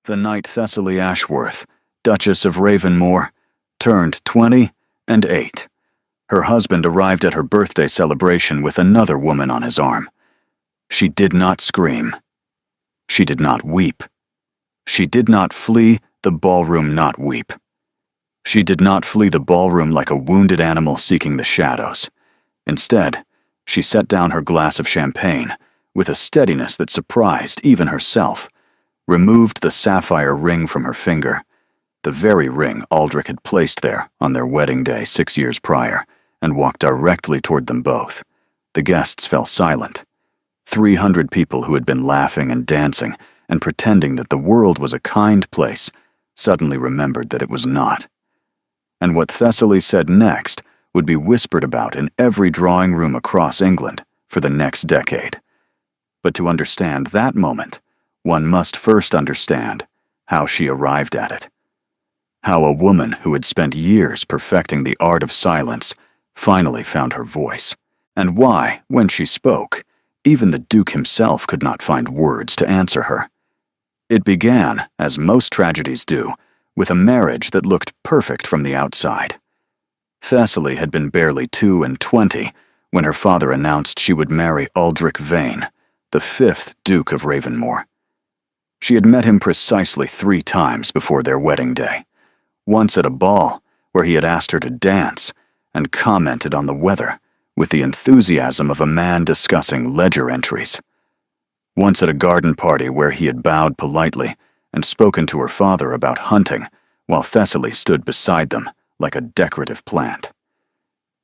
The night Thessaly Ashworth, Duchess of Ravenmore, turned 28. Her husband arrived at her birthday celebration with another woman on his arm. She did not scream. She did not weep. She did not flee the ballroom, not weep. She did not flee the ballroom like a wounded animal seeking the shadows. Instead, she set down her glass of champagne with a steadiness that surprised even herself, removed the sapphire ring from her finger, the very ring Aldrich had placed there on their wedding day 6 years prior, and walked directly toward them both. The guests fell silent. 300 people who had been laughing and dancing and pretending that the world was a kind place suddenly remembered that it was not. And what Thessaly said next would be whispered about in every drawing room across England for the next decade. But to understand that moment, one must first understand how she arrived at it. How a woman who had spent years perfecting the art of silence finally found her voice, and why, when she spoke, even the Duke himself could not find words to answer her. It began, as most tragedies do, with a marriage that looked perfect from the outside. Thessaly had been barely 22 when her father announced she would marry Aldrich Vane, the 5th Duke of Ravenmore. She had met him precisely 3 times before their wedding day. Once at a ball, where he had asked her to dance, and commented on the weather with the enthusiasm of a man discussing ledger entries. Once at a garden party where he had bowed politely and spoken to her father about hunting, while Thessaly stood beside them like a decorative plant.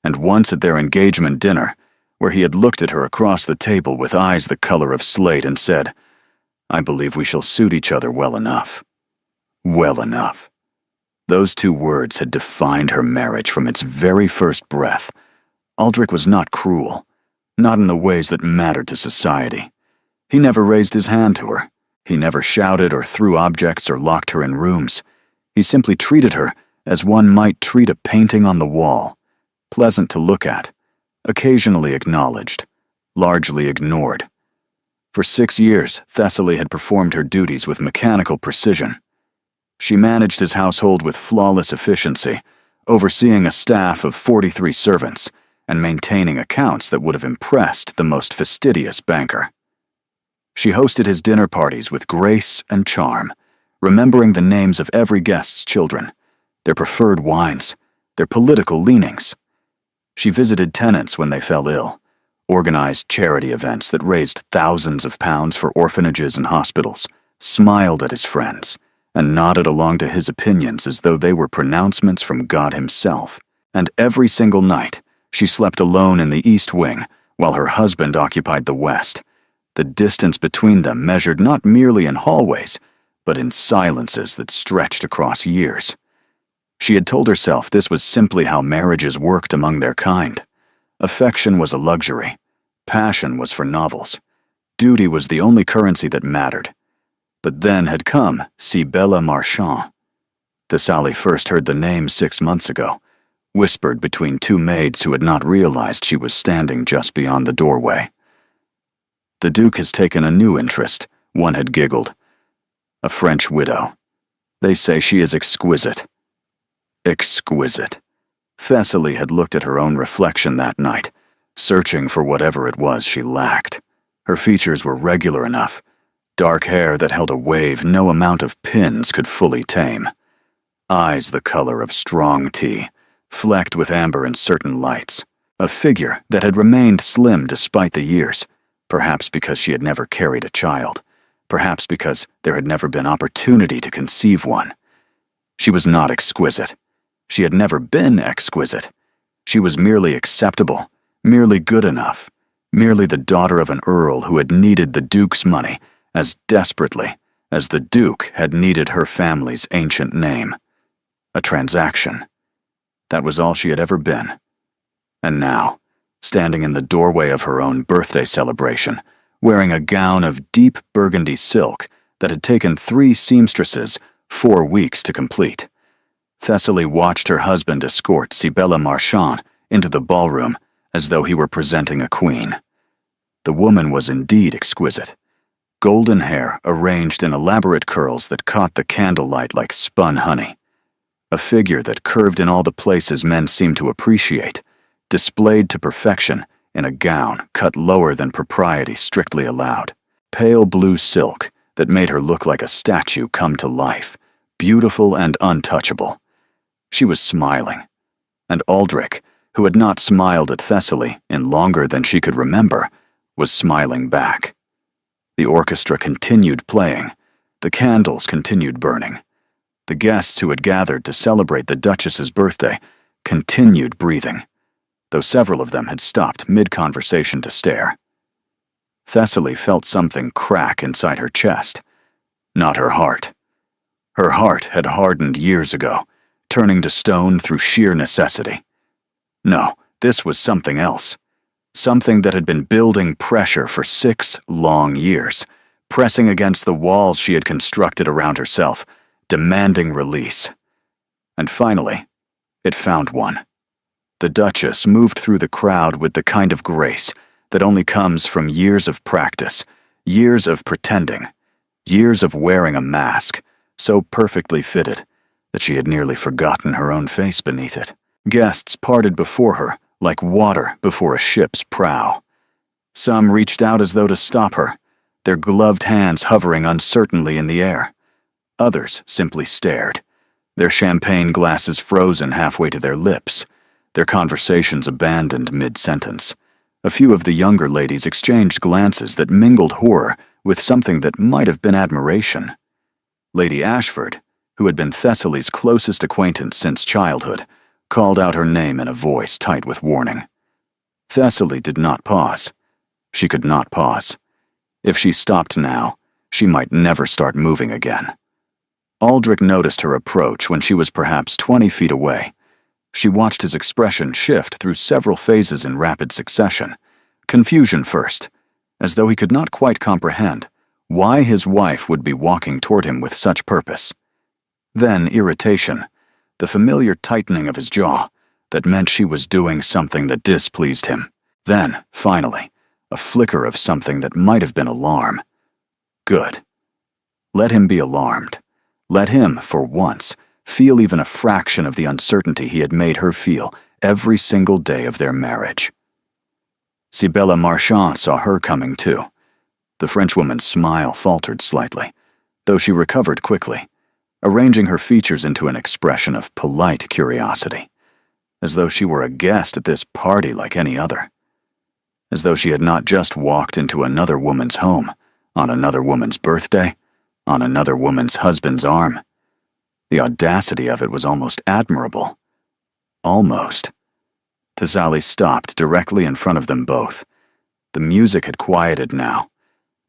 And once at their engagement dinner, where he had looked at her across the table with eyes the color of slate and said, "I believe we shall suit each other well enough." Well enough. Those 2 words had defined her marriage from its very first breath. Aldrich was not cruel, not in the ways that mattered to society. He never raised his hand to her. He never shouted or threw objects or locked her in rooms. He simply treated her as one might treat a painting on the wall, pleasant to look at, occasionally acknowledged, largely ignored. For 6 years, Thessaly had performed her duties with mechanical precision. She managed his household with flawless efficiency, overseeing a staff of 43 servants and maintaining accounts that would have impressed the most fastidious banker. She hosted his dinner parties with grace and charm, remembering the names of every guest's children, their preferred wines, their political leanings. She visited tenants when they fell ill, organized charity events that raised thousands of pounds for orphanages and hospitals, smiled at his friends, and nodded along to his opinions as though they were pronouncements from God himself. And every single night, she slept alone in the East Wing while her husband occupied the West, the distance between them measured not merely in hallways, but in silences that stretched across years. She had told herself this was simply how marriages worked among their kind. Affection was a luxury. Passion was for novels. Duty was the only currency that mattered. But then had come Cybele Marchand. Thessaly first heard the name 6 months ago, whispered between 2 maids who had not realized she was standing just beyond the doorway. "The Duke has taken a new interest," one had giggled. "A French widow. They say she is exquisite." Exquisite. Thessaly had looked at her own reflection that night, searching for whatever it was she lacked. Her features were regular enough, dark hair that held a wave no amount of pins could fully tame. Eyes the color of strong tea, flecked with amber in certain lights. A figure that had remained slim despite the years, perhaps because she had never carried a child, perhaps because there had never been opportunity to conceive one. She was not exquisite. She had never been exquisite. She was merely acceptable, merely good enough, merely the daughter of an earl who had needed the Duke's money as desperately as the Duke had needed her family's ancient name. A transaction. That was all she had ever been. And now, standing in the doorway of her own birthday celebration, wearing a gown of deep burgundy silk that had taken 3 seamstresses 4 weeks to complete, Thessaly watched her husband escort Cybele Marchand into the ballroom as though he were presenting a queen. The woman was indeed exquisite, golden hair arranged in elaborate curls that caught the candlelight like spun honey. A figure that curved in all the places men seemed to appreciate, displayed to perfection in a gown cut lower than propriety strictly allowed. Pale blue silk that made her look like a statue come to life, beautiful and untouchable. She was smiling, and Aldrich, who had not smiled at Thessaly in longer than she could remember, was smiling back. The orchestra continued playing. The candles continued burning. The guests who had gathered to celebrate the Duchess's birthday continued breathing, though several of them had stopped mid-conversation to stare. Thessaly felt something crack inside her chest. Not her heart. Her heart had hardened years ago, turning to stone through sheer necessity. No, this was something else. Something that had been building pressure for 6 long years, pressing against the walls she had constructed around herself, demanding release. And finally, it found one. The Duchess moved through the crowd with the kind of grace that only comes from years of practice, years of pretending, years of wearing a mask, so perfectly fitted that she had nearly forgotten her own face beneath it. Guests parted before her like water before a ship's prow. Some reached out as though to stop her, their gloved hands hovering uncertainly in the air. Others simply stared, their champagne glasses frozen halfway to their lips, their conversations abandoned mid-sentence. A few of the younger ladies exchanged glances that mingled horror with something that might have been admiration. Lady Ashford, who had been Thessaly's closest acquaintance since childhood, called out her name in a voice tight with warning. Thessaly did not pause. She could not pause. If she stopped now, she might never start moving again. Aldrich noticed her approach when she was perhaps 20 feet away. She watched his expression shift through several phases in rapid succession. Confusion first, as though he could not quite comprehend why his wife would be walking toward him with such purpose. Then irritation, the familiar tightening of his jaw that meant she was doing something that displeased him. Then, finally, a flicker of something that might have been alarm. Good. Let him be alarmed. Let him, for once, feel even a fraction of the uncertainty he had made her feel every single day of their marriage. Cybele Marchand saw her coming too. The Frenchwoman's smile faltered slightly, though she recovered quickly, arranging her features into an expression of polite curiosity, as though she were a guest at this party like any other, as though she had not just walked into another woman's home, on another woman's birthday, on another woman's husband's arm. The audacity of it was almost admirable. Almost. Thessaly stopped directly in front of them both. The music had quieted now,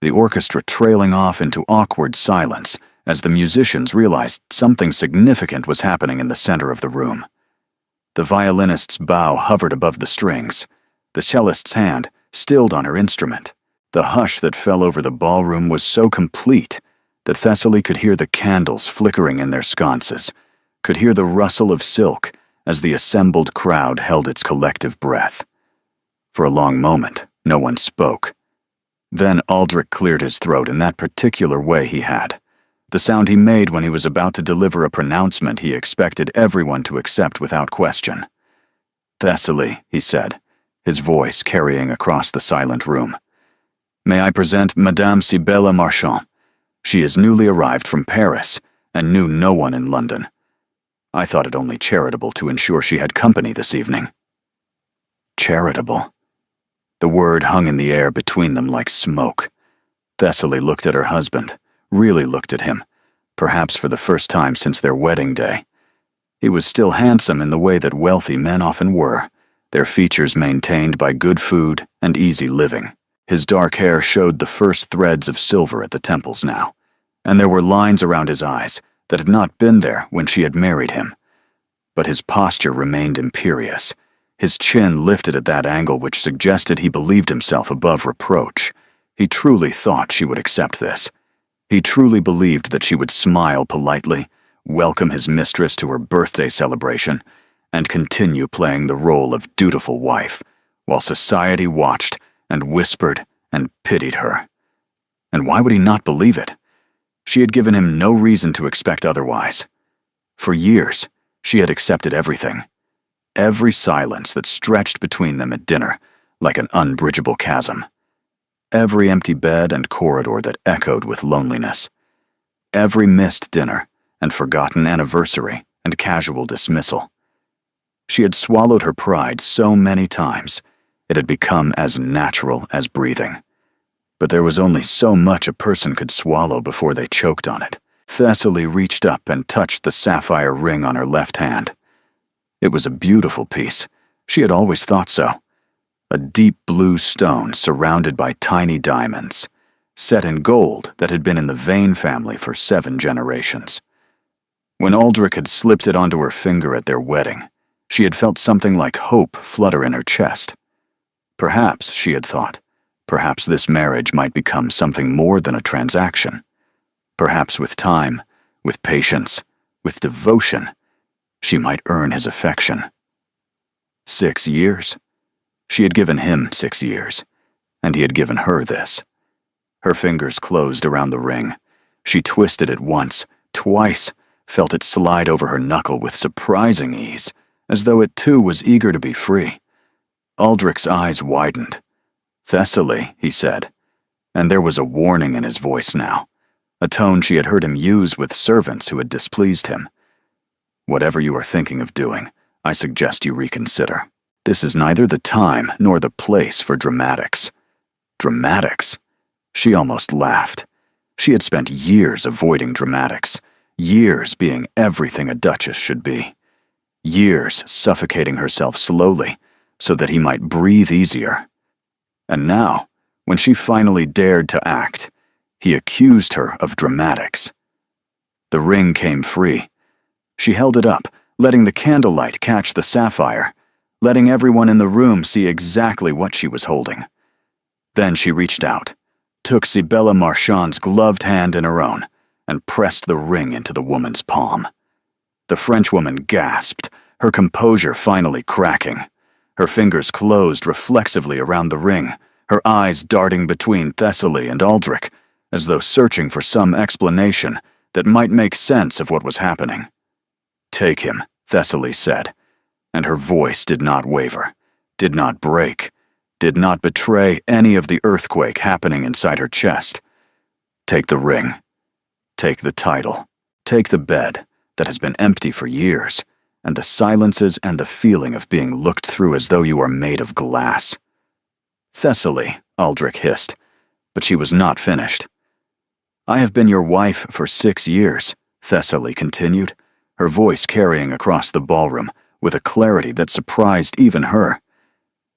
the orchestra trailing off into awkward silence as the musicians realized something significant was happening in the center of the room. The violinist's bow hovered above the strings, the cellist's hand stilled on her instrument. The hush that fell over the ballroom was so complete that Thessaly could hear the candles flickering in their sconces, could hear the rustle of silk as the assembled crowd held its collective breath. For a long moment, no one spoke. Then Aldrich cleared his throat in that particular way he had, the sound he made when he was about to deliver a pronouncement he expected everyone to accept without question. "Thessaly," he said, his voice carrying across the silent room. "May I present Madame Cybele Marchand? She is newly arrived from Paris and knew no one in London. I thought it only charitable to ensure she had company this evening." Charitable. The word hung in the air between them like smoke. Thessaly looked at her husband, really looked at him, perhaps for the first time since their wedding day. He was still handsome in the way that wealthy men often were, their features maintained by good food and easy living. His dark hair showed the first threads of silver at the temples now, and there were lines around his eyes that had not been there when she had married him. But his posture remained imperious, his chin lifted at that angle which suggested he believed himself above reproach. He truly thought she would accept this. He truly believed that she would smile politely, welcome his mistress to her birthday celebration, and continue playing the role of dutiful wife, while society watched and whispered and pitied her. And why would he not believe it? She had given him no reason to expect otherwise. For years, she had accepted everything. Every silence that stretched between them at dinner like an unbridgeable chasm. Every empty bed and corridor that echoed with loneliness. Every missed dinner and forgotten anniversary and casual dismissal. She had swallowed her pride so many times, it had become as natural as breathing. But there was only so much a person could swallow before they choked on it. Thessaly reached up and touched the sapphire ring on her left hand. It was a beautiful piece. She had always thought so. A deep blue stone surrounded by tiny diamonds, set in gold that had been in the Vane family for 7 generations. When Aldrich had slipped it onto her finger at their wedding, she had felt something like hope flutter in her chest. Perhaps, she had thought, perhaps this marriage might become something more than a transaction. Perhaps with time, with patience, with devotion, she might earn his affection. 6 years. She had given him 6 years, and he had given her this. Her fingers closed around the ring. She twisted it once, twice, felt it slide over her knuckle with surprising ease, as though it too was eager to be free. Aldrich's eyes widened. "Thessaly," he said, and there was a warning in his voice now, a tone she had heard him use with servants who had displeased him. "Whatever you are thinking of doing, I suggest you reconsider. This is neither the time nor the place for dramatics." Dramatics? She almost laughed. She had spent years avoiding dramatics, years being everything a duchess should be, years suffocating herself slowly so that he might breathe easier. And now, when she finally dared to act, he accused her of dramatics. The ring came free. She held it up, letting the candlelight catch the sapphire, letting everyone in the room see exactly what she was holding. Then she reached out, took Sibella Marchand's gloved hand in her own, and pressed the ring into the woman's palm. The Frenchwoman gasped, her composure finally cracking. Her fingers closed reflexively around the ring, her eyes darting between Thessaly and Aldrich, as though searching for some explanation that might make sense of what was happening. "Take him," Thessaly said, and her voice did not waver, did not break, did not betray any of the earthquake happening inside her chest. "Take the ring. Take the title. Take the bed that has been empty for years, and the silences and the feeling of being looked through as though you are made of glass." "Thessaly," Aldrich hissed, but she was not finished. "I have been your wife for 6 years," Thessaly continued, her voice carrying across the ballroom with a clarity that surprised even her.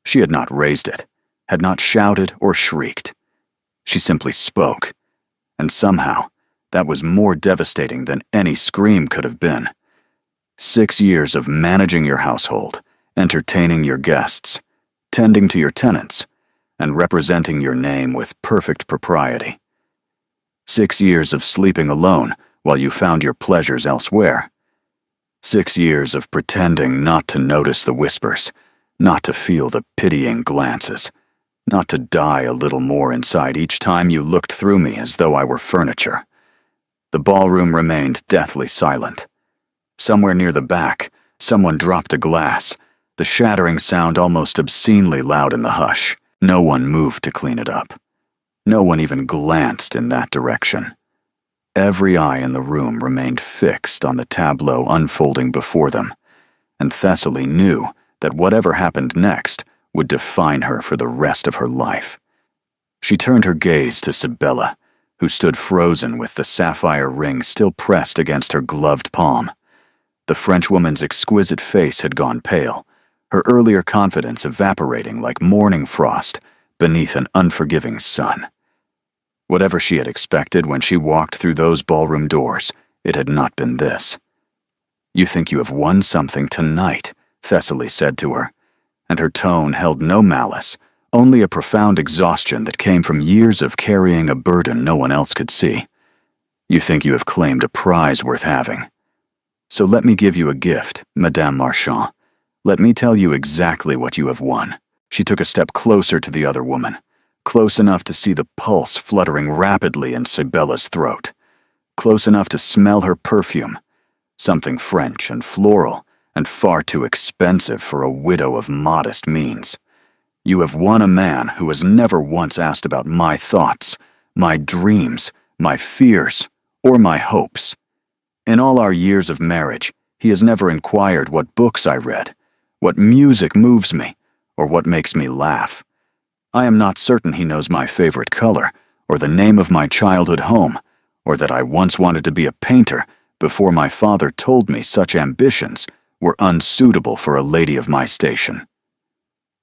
She had not raised it, had not shouted or shrieked. She simply spoke, and somehow that was more devastating than any scream could have been. 6 years of managing your household, entertaining your guests, tending to your tenants, and representing your name with perfect propriety. 6 years of sleeping alone while you found your pleasures elsewhere. 6 years of pretending not to notice the whispers, not to feel the pitying glances, not to die a little more inside each time you looked through me as though I were furniture. The ballroom remained deathly silent. Somewhere near the back, someone dropped a glass, the shattering sound almost obscenely loud in the hush. No one moved to clean it up. No one even glanced in that direction. Every eye in the room remained fixed on the tableau unfolding before them, and Thessaly knew that whatever happened next would define her for the rest of her life. She turned her gaze to Sibella, who stood frozen with the sapphire ring still pressed against her gloved palm. The Frenchwoman's exquisite face had gone pale, her earlier confidence evaporating like morning frost beneath an unforgiving sun. Whatever she had expected when she walked through those ballroom doors, it had not been this. "You think you have won something tonight," Thessaly said to her, and her tone held no malice, only a profound exhaustion that came from years of carrying a burden no one else could see. "You think you have claimed a prize worth having. So let me give you a gift, Madame Marchand. Let me tell you exactly what you have won." She took a step closer to the other woman, close enough to see the pulse fluttering rapidly in Sibella's throat, close enough to smell her perfume, something French and floral and far too expensive for a widow of modest means. You have won a man who has never once asked about my thoughts, my dreams, my fears, or my hopes. In all our years of marriage, he has never inquired what books I read, what music moves me, or what makes me laugh. I am not certain he knows my favorite color, or the name of my childhood home, or that I once wanted to be a painter before my father told me such ambitions were unsuitable for a lady of my station.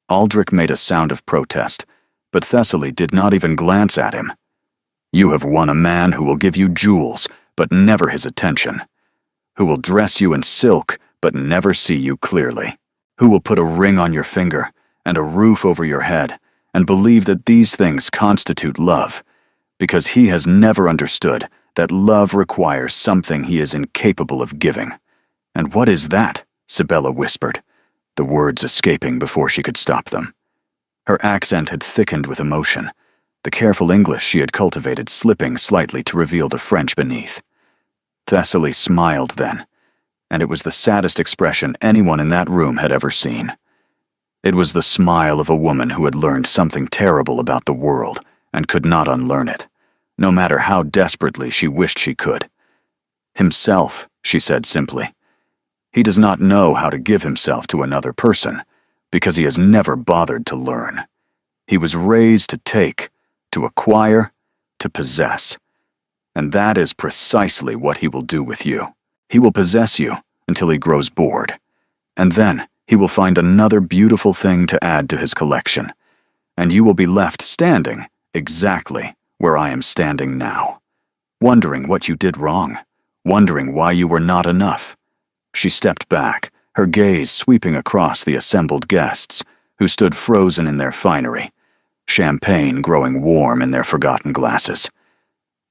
Aldrich made a sound of protest, but Thessaly did not even glance at him. You have won a man who will give you jewels, but never his attention, who will dress you in silk, but never see you clearly, who will put a ring on your finger and a roof over your head and believe that these things constitute love, because he has never understood that love requires something he is incapable of giving. And what is that? Sibella whispered, the words escaping before she could stop them. Her accent had thickened with emotion, the careful English she had cultivated slipping slightly to reveal the French beneath. Thessaly smiled then, and it was the saddest expression anyone in that room had ever seen. It was the smile of a woman who had learned something terrible about the world and could not unlearn it, no matter how desperately she wished she could. Himself, she said simply. He does not know how to give himself to another person, because he has never bothered to learn. He was raised to take, to acquire, to possess. And that is precisely what he will do with you. He will possess you until he grows bored, and then he will find another beautiful thing to add to his collection, and you will be left standing exactly where I am standing now, wondering what you did wrong, wondering why you were not enough. She stepped back, her gaze sweeping across the assembled guests, who stood frozen in their finery, champagne growing warm in their forgotten glasses.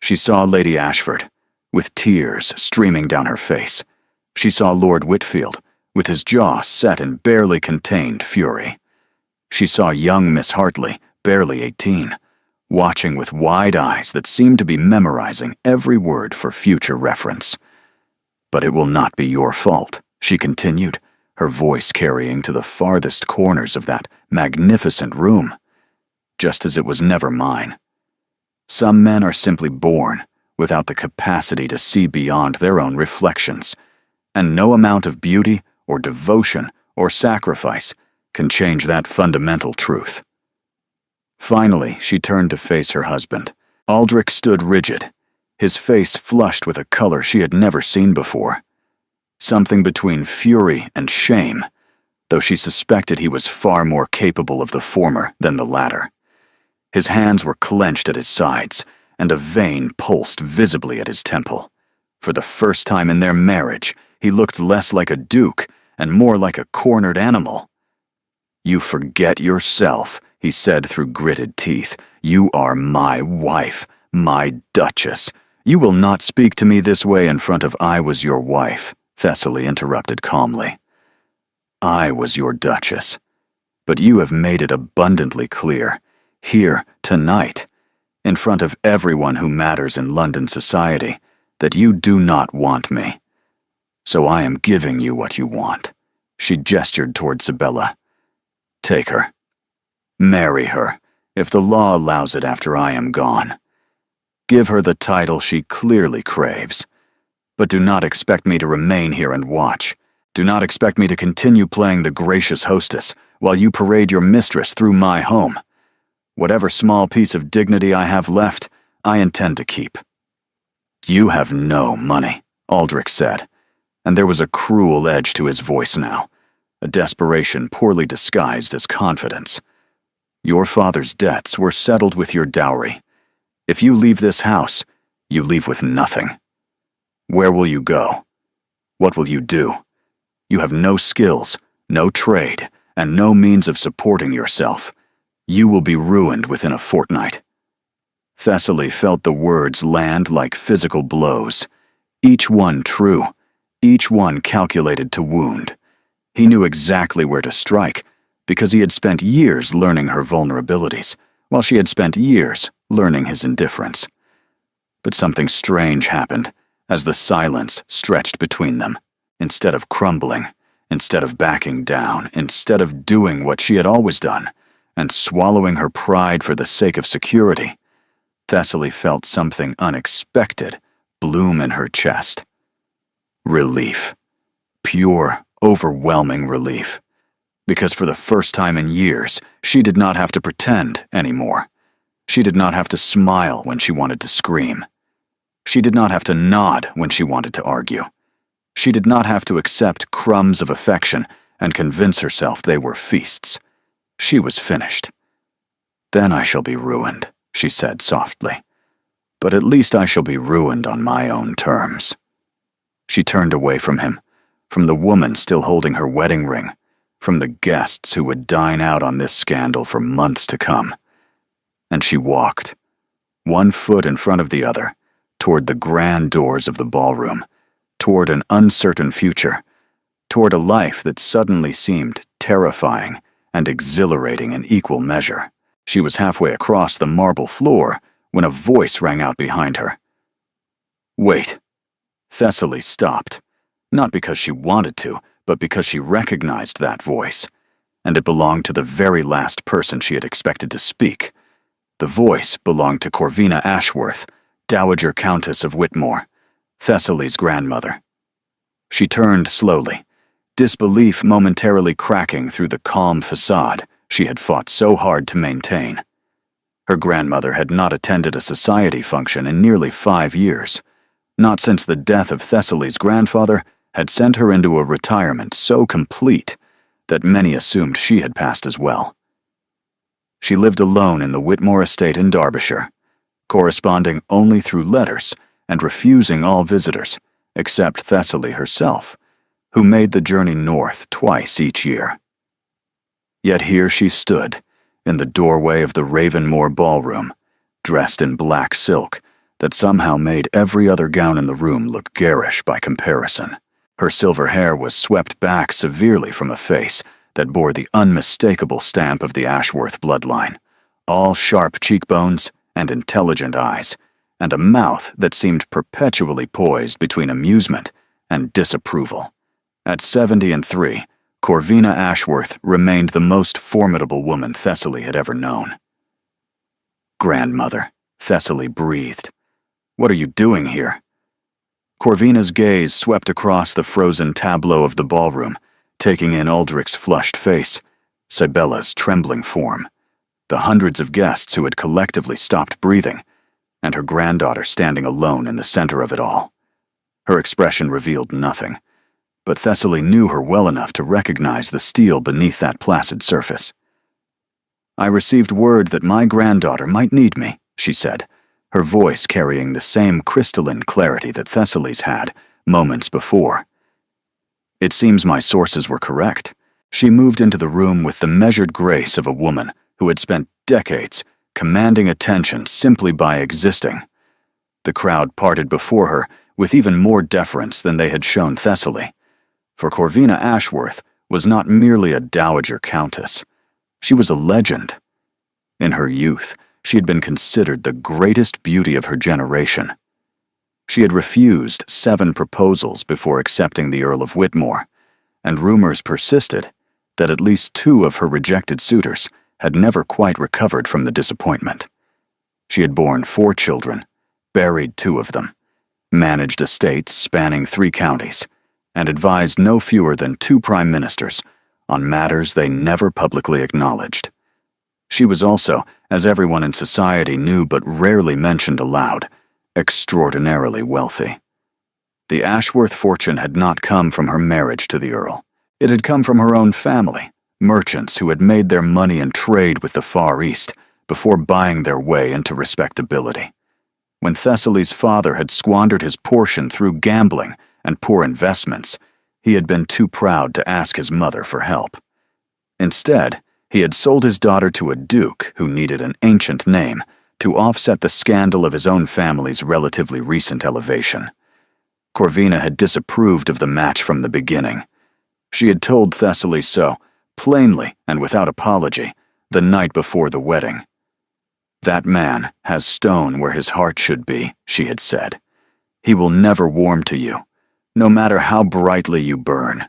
She saw Lady Ashford, with tears streaming down her face. She saw Lord Whitfield, with his jaw set in barely contained fury. She saw young Miss Hartley, barely 18, watching with wide eyes that seemed to be memorizing every word for future reference. But it will not be your fault, she continued, her voice carrying to the farthest corners of that magnificent room, just as it was never mine. Some men are simply born without the capacity to see beyond their own reflections, and no amount of beauty or devotion or sacrifice can change that fundamental truth. Finally, she turned to face her husband. Aldrich stood rigid, his face flushed with a color she had never seen before. Something between fury and shame, though she suspected he was far more capable of the former than the latter. His hands were clenched at his sides, and a vein pulsed visibly at his temple. For the first time in their marriage, he looked less like a duke and more like a cornered animal. "You forget yourself," he said through gritted teeth. "You are my wife, my Duchess. You will not speak to me this way in front of I was your wife," Thessaly interrupted calmly. "I was your Duchess. But you have made it abundantly clear, here, tonight, in front of everyone who matters in London society, that you do not want me. So I am giving you what you want." She gestured toward Sibella. "Take her. Marry her, if the law allows it after I am gone. Give her the title she clearly craves. But do not expect me to remain here and watch. Do not expect me to continue playing the gracious hostess while you parade your mistress through my home. Whatever small piece of dignity I have left, I intend to keep." "You have no money," Aldrich said, and there was a cruel edge to his voice now, a desperation poorly disguised as confidence. "Your father's debts were settled with your dowry. If you leave this house, you leave with nothing. Where will you go? What will you do? You have no skills, no trade, and no means of supporting yourself. You will be ruined within a fortnight." Thessaly felt the words land like physical blows, each one true, each one calculated to wound. He knew exactly where to strike, because he had spent years learning her vulnerabilities, while she had spent years learning his indifference. But something strange happened as the silence stretched between them. Instead of crumbling, instead of backing down, instead of doing what she had always done, and swallowing her pride for the sake of security, Thessaly felt something unexpected bloom in her chest. Relief. Pure, overwhelming relief. Because for the first time in years, she did not have to pretend anymore. She did not have to smile when she wanted to scream. She did not have to nod when she wanted to argue. She did not have to accept crumbs of affection and convince herself they were feasts. She was finished. "Then I shall be ruined," she said softly. "But at least I shall be ruined on my own terms." She turned away from him, from the woman still holding her wedding ring, from the guests who would dine out on this scandal for months to come. And she walked, one foot in front of the other, toward the grand doors of the ballroom, toward an uncertain future, toward a life that suddenly seemed terrifying and exhilarating in equal measure. She was halfway across the marble floor when a voice rang out behind her. "Wait." Thessaly stopped, not because she wanted to, but because she recognized that voice, and it belonged to the very last person she had expected to speak. The voice belonged to Corvina Ashworth, Dowager Countess of Whitmore, Thessaly's grandmother. She turned slowly, disbelief momentarily cracking through the calm facade she had fought so hard to maintain. Her grandmother had not attended a society function in nearly 5 years, not since the death of Thessaly's grandfather had sent her into a retirement so complete that many assumed she had passed as well. She lived alone in the Whitmore estate in Derbyshire, corresponding only through letters and refusing all visitors, except Thessaly herself, who made the journey north twice each year. Yet here she stood, in the doorway of the Ravenmore ballroom, dressed in black silk that somehow made every other gown in the room look garish by comparison. Her silver hair was swept back severely from a face that bore the unmistakable stamp of the Ashworth bloodline, all sharp cheekbones and intelligent eyes, and a mouth that seemed perpetually poised between amusement and disapproval. At 73, Corvina Ashworth remained the most formidable woman Thessaly had ever known. "Grandmother," Thessaly breathed. "What are you doing here?" Corvina's gaze swept across the frozen tableau of the ballroom, taking in Aldrich's flushed face, Sibella's trembling form, the hundreds of guests who had collectively stopped breathing, and her granddaughter standing alone in the center of it all. Her expression revealed nothing, but Thessaly knew her well enough to recognize the steel beneath that placid surface. "I received word that my granddaughter might need me," she said, her voice carrying the same crystalline clarity that Thessaly's had moments before. "It seems my sources were correct." She moved into the room with the measured grace of a woman who had spent decades commanding attention simply by existing. The crowd parted before her with even more deference than they had shown Thessaly, for Corvina Ashworth was not merely a dowager countess. She was a legend. In her youth, she had been considered the greatest beauty of her generation. She had refused 7 proposals before accepting the Earl of Whitmore, and rumors persisted that at least 2 of her rejected suitors had never quite recovered from the disappointment. She had borne 4 children, buried 2 of them, managed estates spanning 3 counties, and advised no fewer than 2 prime ministers on matters they never publicly acknowledged. She was also, as everyone in society knew but rarely mentioned aloud, extraordinarily wealthy. The Ashworth fortune had not come from her marriage to the Earl. It had come from her own family, merchants who had made their money in trade with the Far East before buying their way into respectability. When Thessaly's father had squandered his portion through gambling and poor investments, he had been too proud to ask his mother for help. Instead, he had sold his daughter to a duke who needed an ancient name to offset the scandal of his own family's relatively recent elevation. Corvina had disapproved of the match from the beginning. She had told Thessaly so, plainly and without apology, the night before the wedding. That man has stone where his heart should be, she had said. He will never warm to you, no matter how brightly you burn.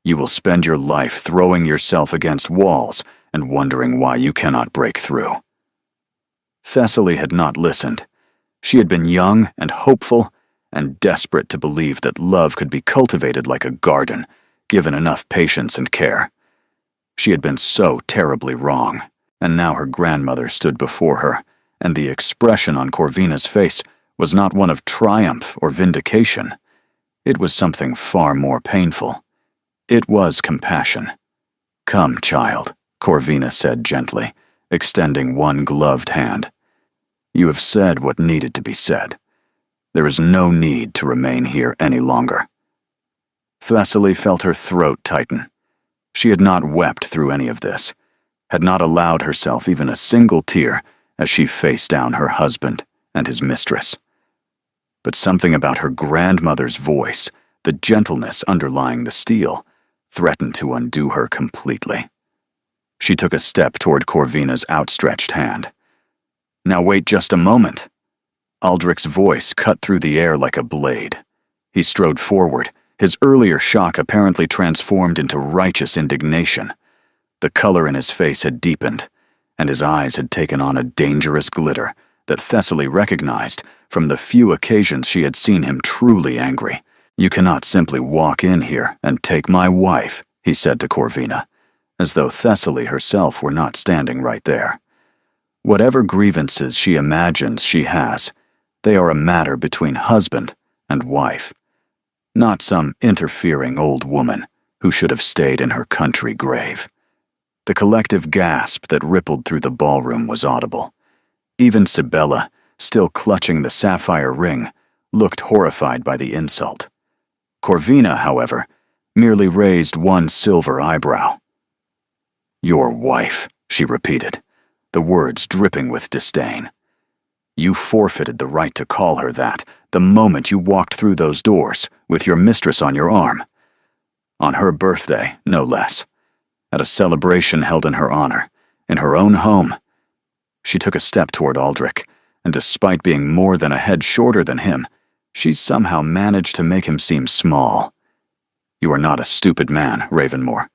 You will spend your life throwing yourself against walls and wondering why you cannot break through. Thessaly had not listened. She had been young and hopeful and desperate to believe that love could be cultivated like a garden, given enough patience and care. She had been so terribly wrong, and now her grandmother stood before her, and the expression on Corvina's face was not one of triumph or vindication. It was something far more painful. It was compassion. "Come, child," Corvina said gently, extending one gloved hand. "You have said what needed to be said. There is no need to remain here any longer." Thessaly felt her throat tighten. She had not wept through any of this, had not allowed herself even a single tear as she faced down her husband and his mistress. But something about her grandmother's voice, the gentleness underlying the steel, threatened to undo her completely. She took a step toward Corvina's outstretched hand. "Now wait just a moment." Aldrich's voice cut through the air like a blade. He strode forward, his earlier shock apparently transformed into righteous indignation. The color in his face had deepened, and his eyes had taken on a dangerous glitter that Thessaly recognized from the few occasions she had seen him truly angry. "You cannot simply walk in here and take my wife," he said to Corvina, as though Thessaly herself were not standing right there. "Whatever grievances she imagines she has, they are a matter between husband and wife, not some interfering old woman who should have stayed in her country grave." The collective gasp that rippled through the ballroom was audible. Even Sibella, still clutching the sapphire ring, looked horrified by the insult. Corvina, however, merely raised one silver eyebrow. "Your wife," she repeated, the words dripping with disdain. "You forfeited the right to call her that the moment you walked through those doors with your mistress on your arm. On her birthday, no less. At a celebration held in her honor, in her own home." She took a step toward Aldrich, and despite being more than a head shorter than him, she somehow managed to make him seem small. "You are not a stupid man, Ravenmore.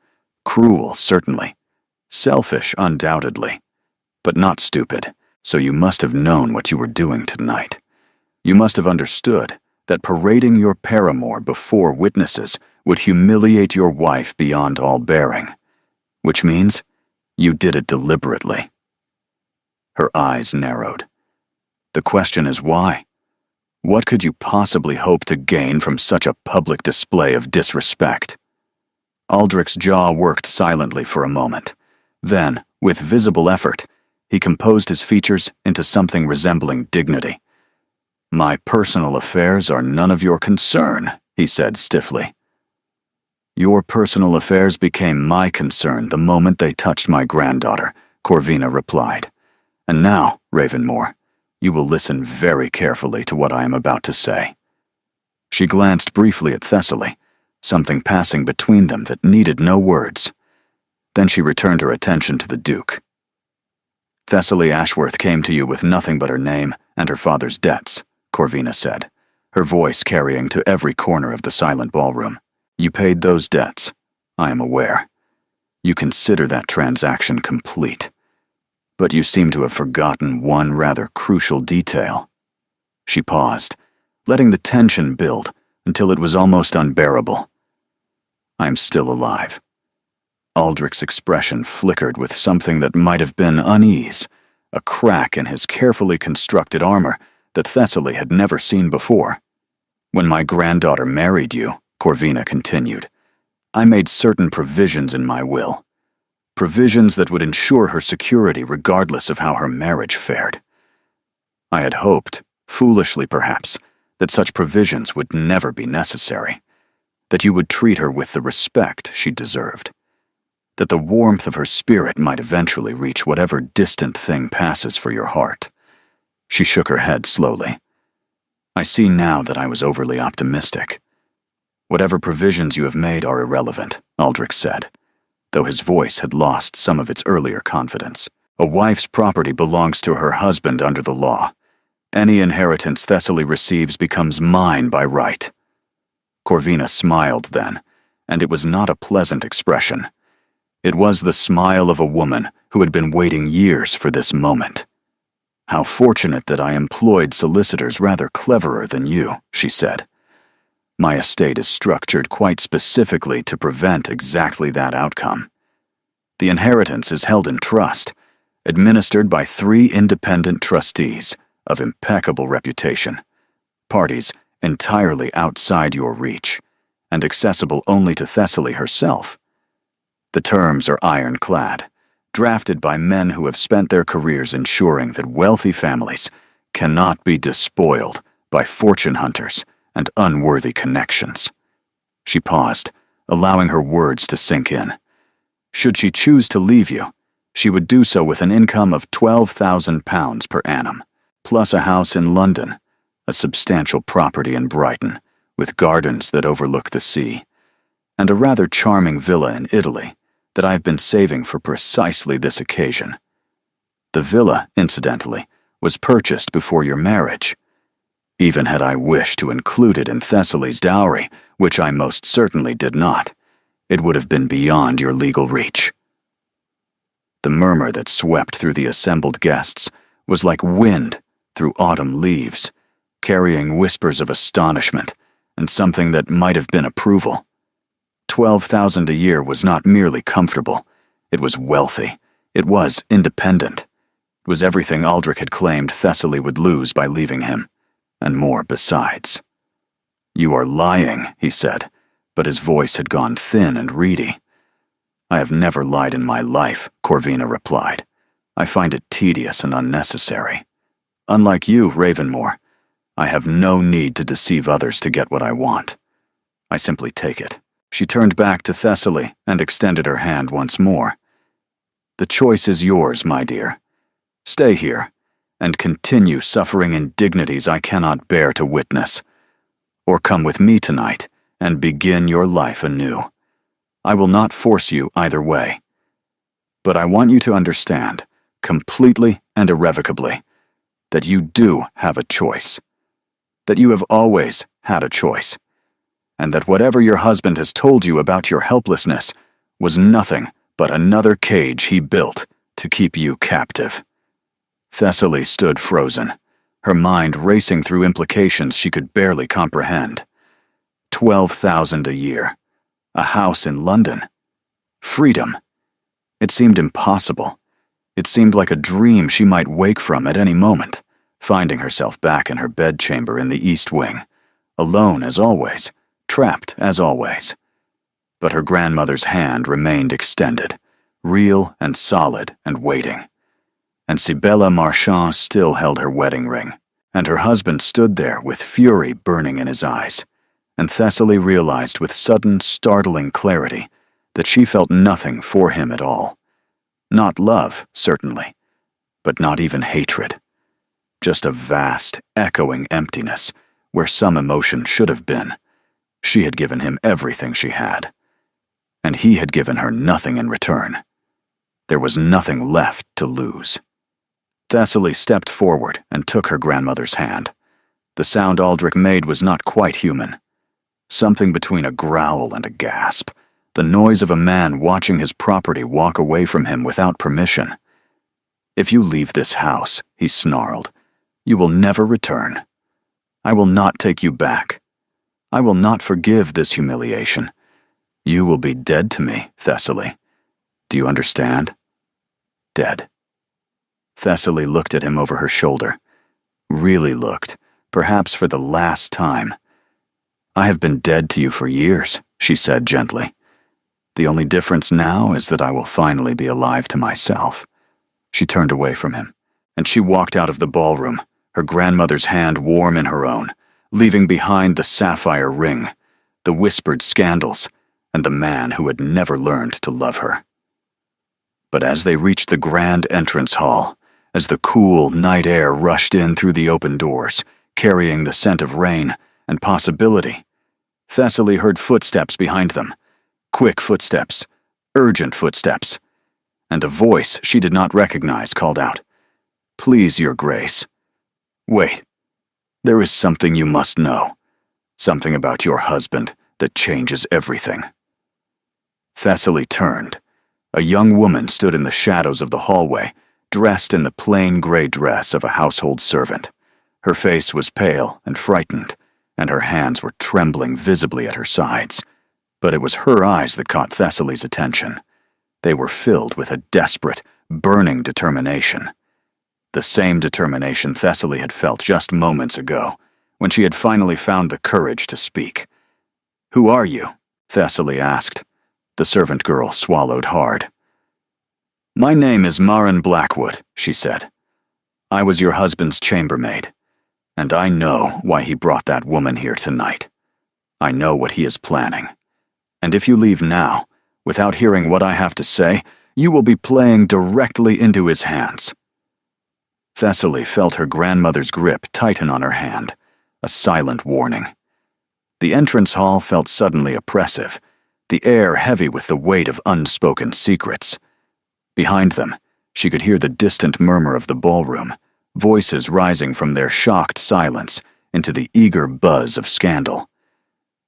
Cruel, certainly. Selfish, undoubtedly. But not stupid, so you must have known what you were doing tonight. You must have understood that parading your paramour before witnesses would humiliate your wife beyond all bearing. Which means you did it deliberately." Her eyes narrowed. "The question is why? What could you possibly hope to gain from such a public display of disrespect?" Aldrich's jaw worked silently for a moment. Then, with visible effort, he composed his features into something resembling dignity. "My personal affairs are none of your concern," he said stiffly. "Your personal affairs became my concern the moment they touched my granddaughter," Corvina replied. "And now, Ravenmore, you will listen very carefully to what I am about to say." She glanced briefly at Thessaly, something passing between them that needed no words. Then she returned her attention to the Duke. "Thessaly Ashworth came to you with nothing but her name and her father's debts," Corvina said, her voice carrying to every corner of the silent ballroom. "You paid those debts, I am aware. You consider that transaction complete. But you seem to have forgotten one rather crucial detail." She paused, letting the tension build until it was almost unbearable. "I am still alive." Aldrich's expression flickered with something that might have been unease, a crack in his carefully constructed armor that Thessaly had never seen before. "When my granddaughter married you," Corvina continued, "I made certain provisions in my will. Provisions that would ensure her security regardless of how her marriage fared. I had hoped, foolishly perhaps, that such provisions would never be necessary, that you would treat her with the respect she deserved, that the warmth of her spirit might eventually reach whatever distant thing passes for your heart." She shook her head slowly. "I see now that I was overly optimistic. Whatever provisions you have made are irrelevant," Aldrich said, though his voice had lost some of its earlier confidence. A wife's property belongs to her husband under the law. Any inheritance Thessaly receives becomes mine by right. Corvina smiled then, and it was not a pleasant expression. It was the smile of a woman who had been waiting years for this moment. "How fortunate that I employed solicitors rather cleverer than you," she said. "My estate is structured quite specifically to prevent exactly that outcome. The inheritance is held in trust, administered by 3 independent trustees of impeccable reputation, parties entirely outside your reach, and accessible only to Thessaly herself. The terms are ironclad, drafted by men who have spent their careers ensuring that wealthy families cannot be despoiled by fortune hunters and unworthy connections." She paused, allowing her words to sink in. Should she choose to leave you, she would do so with an income of £12,000 per annum, plus a house in London, a substantial property in Brighton, with gardens that overlook the sea, and a rather charming villa in Italy that I've been saving for precisely this occasion. The villa, incidentally, was purchased before your marriage. Even had I wished to include it in Thessaly's dowry, which I most certainly did not, it would have been beyond your legal reach. The murmur that swept through the assembled guests was like wind through autumn leaves, carrying whispers of astonishment and something that might have been approval. 12,000 a year was not merely comfortable, it was wealthy, it was independent. It was everything Aldrich had claimed Thessaly would lose by leaving him, and more besides. "You are lying," he said, but his voice had gone thin and reedy. "I have never lied in my life," Corvina replied. "I find it tedious and unnecessary. Unlike you, Ravenmore, I have no need to deceive others to get what I want. I simply take it." She turned back to Thessaly and extended her hand once more. "The choice is yours, my dear. Stay here and continue suffering indignities I cannot bear to witness, or come with me tonight and begin your life anew. I will not force you either way. But I want you to understand, completely and irrevocably, that you do have a choice. That you have always had a choice. And that whatever your husband has told you about your helplessness was nothing but another cage he built to keep you captive." Thessaly stood frozen, her mind racing through implications she could barely comprehend. 12,000 a year, a house in London, freedom. It seemed impossible. It seemed like a dream she might wake from at any moment, finding herself back in her bedchamber in the East Wing, alone as always, trapped as always. But her grandmother's hand remained extended, real and solid and waiting. And Sibella Marchand still held her wedding ring, and her husband stood there with fury burning in his eyes, and Thessaly realized with sudden, startling clarity that she felt nothing for him at all. Not love, certainly, but not even hatred. Just a vast, echoing emptiness where some emotion should have been. She had given him everything she had, and he had given her nothing in return. There was nothing left to lose. Thessaly stepped forward and took her grandmother's hand. The sound Aldrich made was not quite human. Something between a growl and a gasp, the noise of a man watching his property walk away from him without permission. "If you leave this house," he snarled, "you will never return. I will not take you back. I will not forgive this humiliation. You will be dead to me, Thessaly. Do you understand? Dead." Thessaly looked at him over her shoulder. Really looked, perhaps for the last time. "I have been dead to you for years," she said gently. "The only difference now is that I will finally be alive to myself." She turned away from him, and she walked out of the ballroom, her grandmother's hand warm in her own, leaving behind the sapphire ring, the whispered scandals, and the man who had never learned to love her. But as they reached the grand entrance hall, as the cool night air rushed in through the open doors, carrying the scent of rain and possibility, Thessaly heard footsteps behind them, quick footsteps, urgent footsteps, and a voice she did not recognize called out, "Please, Your Grace. Wait, there is something you must know. Something about your husband that changes everything." Thessaly turned. A young woman stood in the shadows of the hallway, dressed in the plain gray dress of a household servant. Her face was pale and frightened, and her hands were trembling visibly at her sides. But it was her eyes that caught Thessaly's attention. They were filled with a desperate, burning determination. The same determination Thessaly had felt just moments ago, when she had finally found the courage to speak. "Who are you?" Thessaly asked. The servant girl swallowed hard. "My name is Marin Blackwood," she said. "I was your husband's chambermaid, and I know why he brought that woman here tonight. I know what he is planning. And if you leave now, without hearing what I have to say, you will be playing directly into his hands." Thessaly felt her grandmother's grip tighten on her hand, a silent warning. The entrance hall felt suddenly oppressive, the air heavy with the weight of unspoken secrets. Behind them, she could hear the distant murmur of the ballroom, voices rising from their shocked silence into the eager buzz of scandal.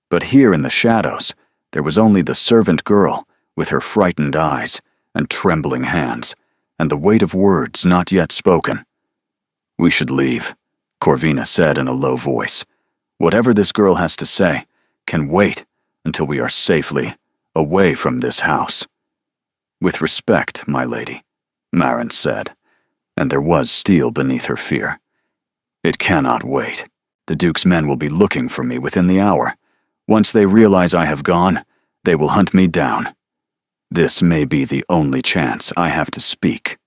But here in the shadows, there was only the servant girl, with her frightened eyes and trembling hands, and the weight of words not yet spoken. "We should leave," Corvina said in a low voice. "Whatever this girl has to say can wait until we are safely away from this house." "With respect, my lady," Marin said, and there was steel beneath her fear. "It cannot wait. The Duke's men will be looking for me within the hour. Once they realize I have gone, they will hunt me down. This may be the only chance I have to speak."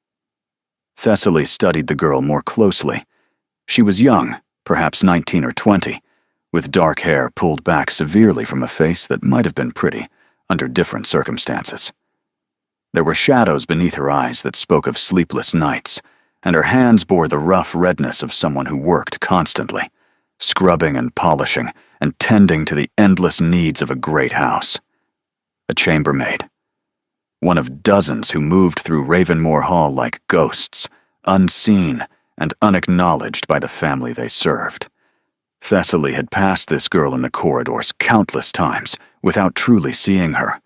Thessaly studied the girl more closely. She was young, perhaps 19 or 20, with dark hair pulled back severely from a face that might have been pretty under different circumstances. There were shadows beneath her eyes that spoke of sleepless nights, and her hands bore the rough redness of someone who worked constantly, scrubbing and polishing and tending to the endless needs of a great house. A chambermaid. One of dozens who moved through Ravenmoor Hall like ghosts, unseen and unacknowledged by the family they served. Thessaly had passed this girl in the corridors countless times without truly seeing her,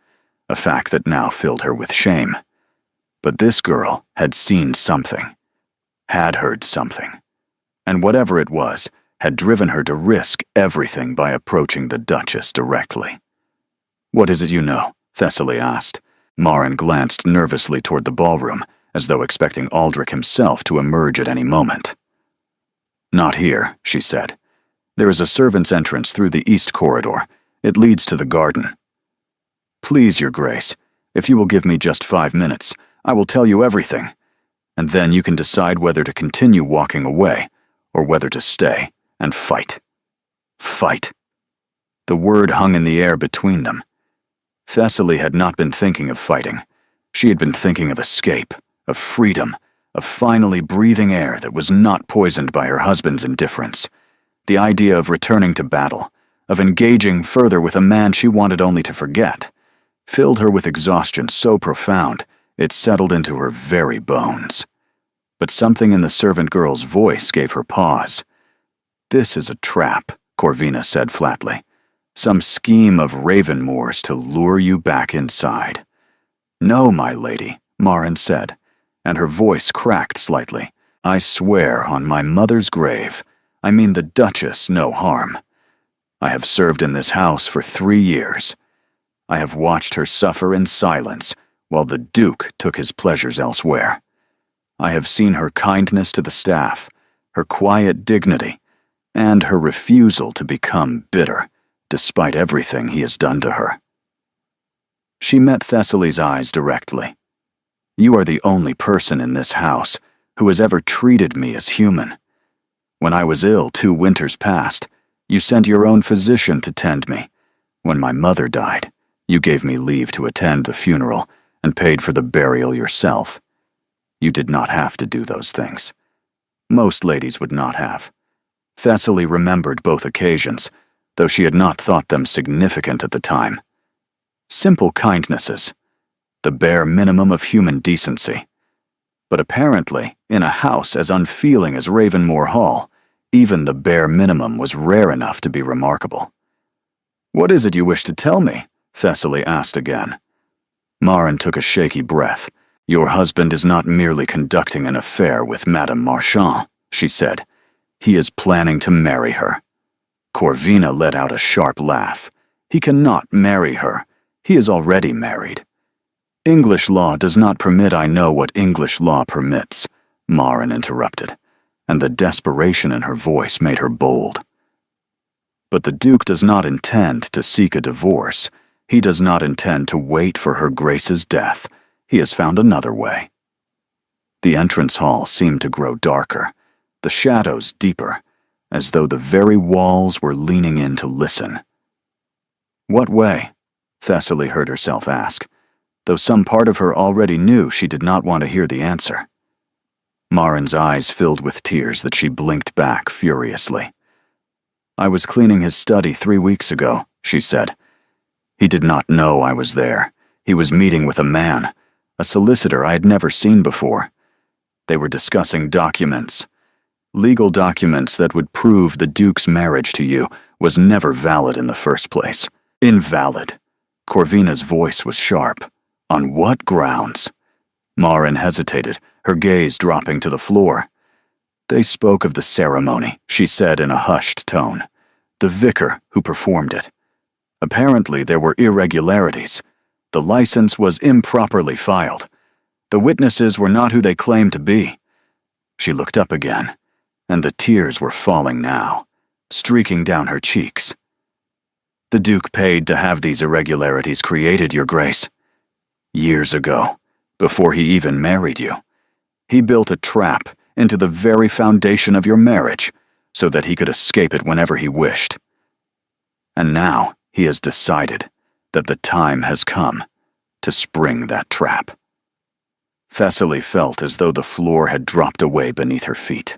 a fact that now filled her with shame. But this girl had seen something, had heard something, and whatever it was, had driven her to risk everything by approaching the Duchess directly. "What is it you know?" Thessaly asked. Marin glanced nervously toward the ballroom, as though expecting Aldrich himself to emerge at any moment. "Not here," she said. "There is a servant's entrance through the east corridor. It leads to the garden." "Please, Your Grace, if you will give me just 5 minutes, I will tell you everything, and then you can decide whether to continue walking away or whether to stay and fight." Fight. The word hung in the air between them. Thessaly had not been thinking of fighting. She had been thinking of escape, of freedom, of finally breathing air that was not poisoned by her husband's indifference. The idea of returning to battle, of engaging further with a man she wanted only to forget, filled her with exhaustion so profound it settled into her very bones. But something in the servant girl's voice gave her pause. "This is a trap," Corvina said flatly. "Some scheme of Ravenmoor's to lure you back inside." "No, my lady," Marin said, and her voice cracked slightly. "I swear on my mother's grave, I mean the Duchess, no harm. I have served in this house for 3 years. I have watched her suffer in silence while the Duke took his pleasures elsewhere. I have seen her kindness to the staff, her quiet dignity, and her refusal to become bitter, despite everything he has done to her." She met Thessaly's eyes directly. "You are the only person in this house who has ever treated me as human. When I was ill 2 winters past, you sent your own physician to tend me. When my mother died, you gave me leave to attend the funeral and paid for the burial yourself. You did not have to do those things. Most ladies would not have." Thessaly remembered both occasions, though she had not thought them significant at the time. Simple kindnesses, the bare minimum of human decency. But apparently, in a house as unfeeling as Ravenmoor Hall, even the bare minimum was rare enough to be remarkable. "What is it you wish to tell me?" Thessaly asked again. Marin took a shaky breath. "Your husband is not merely conducting an affair with Madame Marchand," she said. "He is planning to marry her." Corvina let out a sharp laugh. "He cannot marry her. He is already married." "English law does not permit I know what English law permits," Marin interrupted, and the desperation in her voice made her bold. "But the Duke does not intend to seek a divorce. He does not intend to wait for her Grace's death. He has found another way." The entrance hall seemed to grow darker, the shadows deeper, as though the very walls were leaning in to listen. "What way?" Thessaly heard herself ask, though some part of her already knew she did not want to hear the answer. Marin's eyes filled with tears that she blinked back furiously. "I was cleaning his study 3 weeks ago," she said. "He did not know I was there. He was meeting with a man, a solicitor I had never seen before. They were discussing documents. Legal documents that would prove the Duke's marriage to you was never valid in the first place. Invalid." Corvina's voice was sharp. "On what grounds?" Marin hesitated, her gaze dropping to the floor. "They spoke of the ceremony," she said in a hushed tone. "The vicar who performed it. Apparently there were irregularities. The license was improperly filed. The witnesses were not who they claimed to be." She looked up again, and the tears were falling now, streaking down her cheeks. "The Duke paid to have these irregularities created, Your Grace. Years ago, before he even married you. He built a trap into the very foundation of your marriage, so that he could escape it whenever he wished. And now he has decided that the time has come to spring that trap." Thessaly felt as though the floor had dropped away beneath her feet.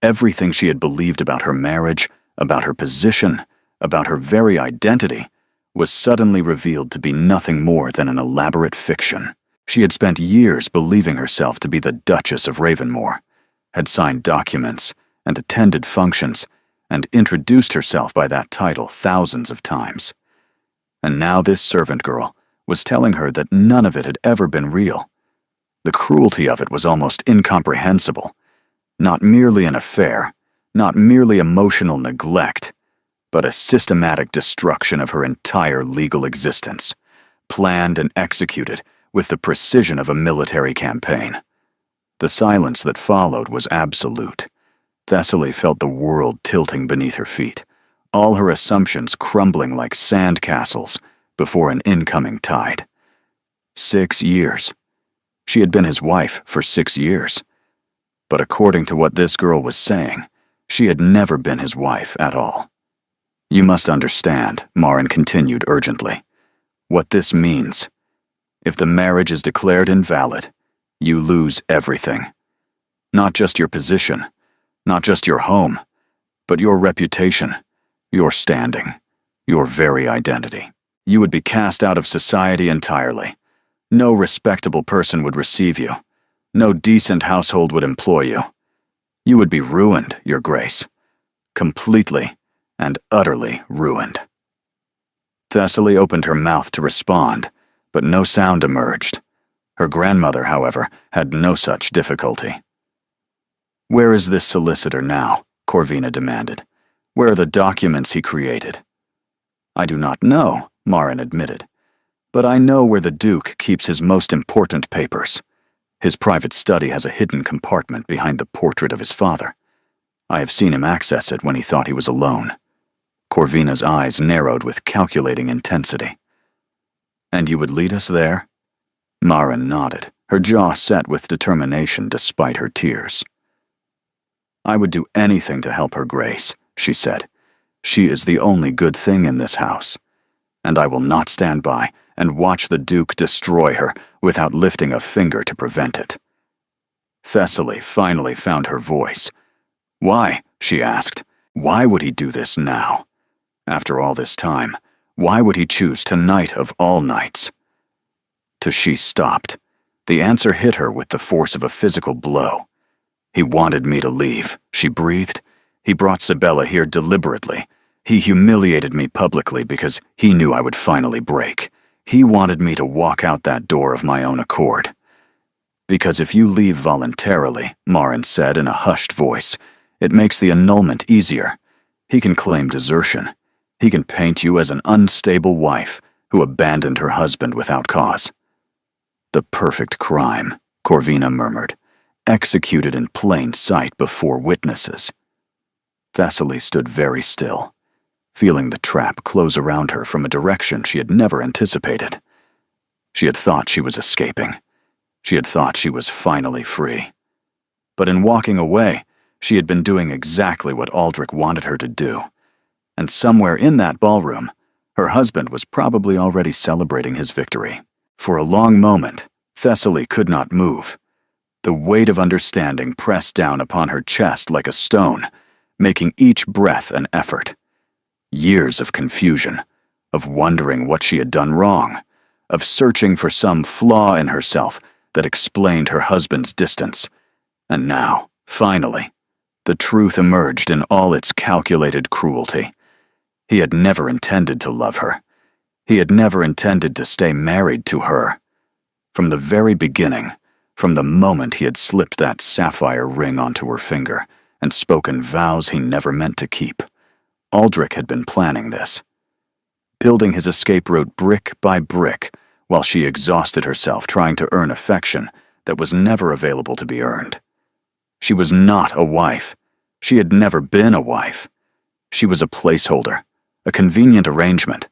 Everything she had believed about her marriage, about her position, about her very identity, was suddenly revealed to be nothing more than an elaborate fiction. She had spent years believing herself to be the Duchess of Ravenmoor, had signed documents and attended functions, and introduced herself by that title thousands of times. And now this servant girl was telling her that none of it had ever been real. The cruelty of it was almost incomprehensible. Not merely an affair, not merely emotional neglect, but a systematic destruction of her entire legal existence, planned and executed with the precision of a military campaign. The silence that followed was absolute. Thessaly felt the world tilting beneath her feet, all her assumptions crumbling like sand castles before an incoming tide. 6 years. She had been his wife for 6 years. But according to what this girl was saying, she had never been his wife at all. "You must understand," Marin continued urgently, "what this means. If the marriage is declared invalid, you lose everything. Not just your position, not just your home, but your reputation, your standing, your very identity. You would be cast out of society entirely. No respectable person would receive you. No decent household would employ you. You would be ruined, Your Grace. Completely and utterly ruined." Thessaly opened her mouth to respond, but no sound emerged. Her grandmother, however, had no such difficulty. "Where is this solicitor now?" Corvina demanded. "Where are the documents he created?" "I do not know," Marin admitted. "But I know where the Duke keeps his most important papers. His private study has a hidden compartment behind the portrait of his father. I have seen him access it when he thought he was alone." Corvina's eyes narrowed with calculating intensity. "And you would lead us there?" Marin nodded, her jaw set with determination despite her tears. "I would do anything to help her Grace," she said. "She is the only good thing in this house. And I will not stand by and watch the Duke destroy her without lifting a finger to prevent it." Thessaly finally found her voice. "Why?" she asked. "Why would he do this now? After all this time, why would he choose tonight of all nights?" till she stopped. The answer hit her with the force of a physical blow. He wanted me to leave, she breathed. He brought Sabella here deliberately. He humiliated me publicly because he knew I would finally break. He wanted me to walk out that door of my own accord. Because if you leave voluntarily, Marin said in a hushed voice, it makes the annulment easier. He can claim desertion. He can paint you as an unstable wife who abandoned her husband without cause. The perfect crime, Corvina murmured, executed in plain sight before witnesses. Thessaly stood very still, feeling the trap close around her from a direction she had never anticipated. She had thought she was escaping. She had thought she was finally free. But in walking away, she had been doing exactly what Aldrich wanted her to do. And somewhere in that ballroom, her husband was probably already celebrating his victory. For a long moment, Thessaly could not move. The weight of understanding pressed down upon her chest like a stone, making each breath an effort. Years of confusion, of wondering what she had done wrong, of searching for some flaw in herself that explained her husband's distance. And now, finally, the truth emerged in all its calculated cruelty. He had never intended to love her. He had never intended to stay married to her. From the very beginning, from the moment he had slipped that sapphire ring onto her finger and spoken vows he never meant to keep, Aldrich had been planning this, building his escape route brick by brick while she exhausted herself trying to earn affection that was never available to be earned. She was not a wife. She had never been a wife. She was a placeholder, a convenient arrangement,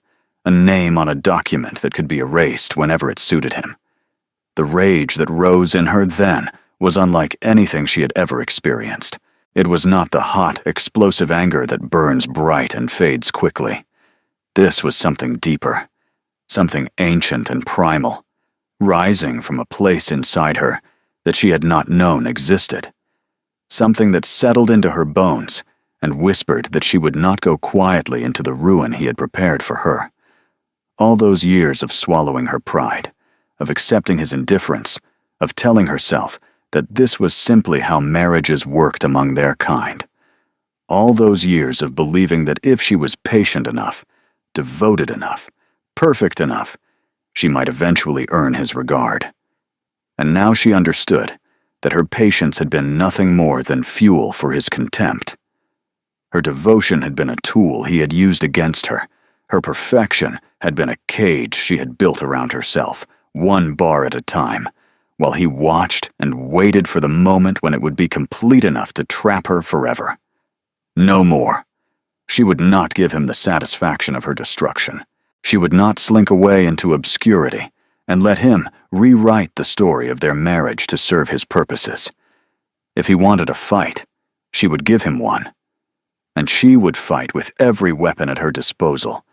a name on a document that could be erased whenever it suited him. The rage that rose in her then was unlike anything she had ever experienced. It was not the hot, explosive anger that burns bright and fades quickly. This was something deeper, something ancient and primal, rising from a place inside her that she had not known existed. Something that settled into her bones and whispered that she would not go quietly into the ruin he had prepared for her. All those years of swallowing her pride, of accepting his indifference, of telling herself that this was simply how marriages worked among their kind. All those years of believing that if she was patient enough, devoted enough, perfect enough, she might eventually earn his regard. And now she understood that her patience had been nothing more than fuel for his contempt. Her devotion had been a tool he had used against her. Her perfection had been a cage she had built around herself, one bar at a time, while he watched and waited for the moment when it would be complete enough to trap her forever. No more. She would not give him the satisfaction of her destruction. She would not slink away into obscurity and let him rewrite the story of their marriage to serve his purposes. If he wanted a fight, she would give him one. And she would fight with every weapon at her disposal,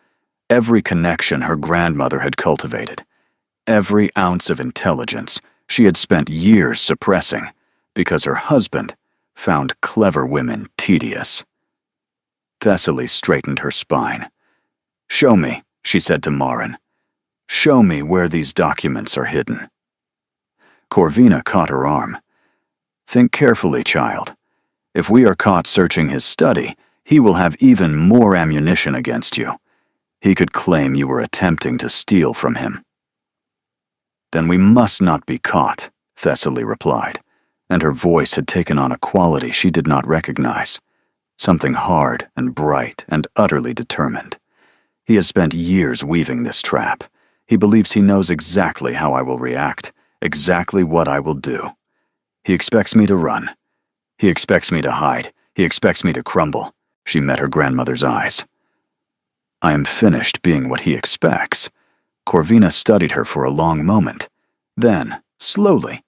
every connection her grandmother had cultivated, every ounce of intelligence she had spent years suppressing because her husband found clever women tedious. Thessaly straightened her spine. "Show me," she said to Marin. "Show me where these documents are hidden." Corvina caught her arm. "Think carefully, child. If we are caught searching his study, he will have even more ammunition against you. He could claim you were attempting to steal from him." "Then we must not be caught," Thessaly replied, and her voice had taken on a quality she did not recognize, something hard and bright and utterly determined. "He has spent years weaving this trap. He believes he knows exactly how I will react, exactly what I will do. He expects me to run. He expects me to hide. He expects me to crumble." She met her grandmother's eyes. "I am finished being what he expects." Corvina studied her for a long moment. Then, slowly,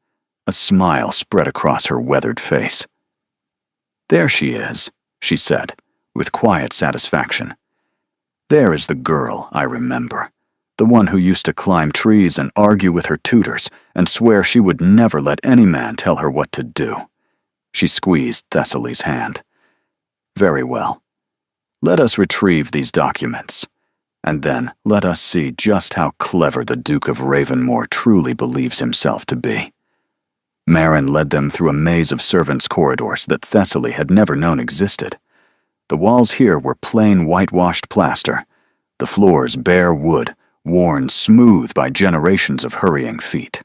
a smile spread across her weathered face. "There she is," she said, with quiet satisfaction. "There is the girl I remember, the one who used to climb trees and argue with her tutors and swear she would never let any man tell her what to do." She squeezed Thessaly's hand. "Very well. Let us retrieve these documents, And then let us see just how clever the Duke of Ravenmore truly believes himself to be. Marin led them through a maze of servants' corridors that Thessaly had never known existed. The walls here were plain whitewashed plaster, the floors bare wood, worn smooth by generations of hurrying feet.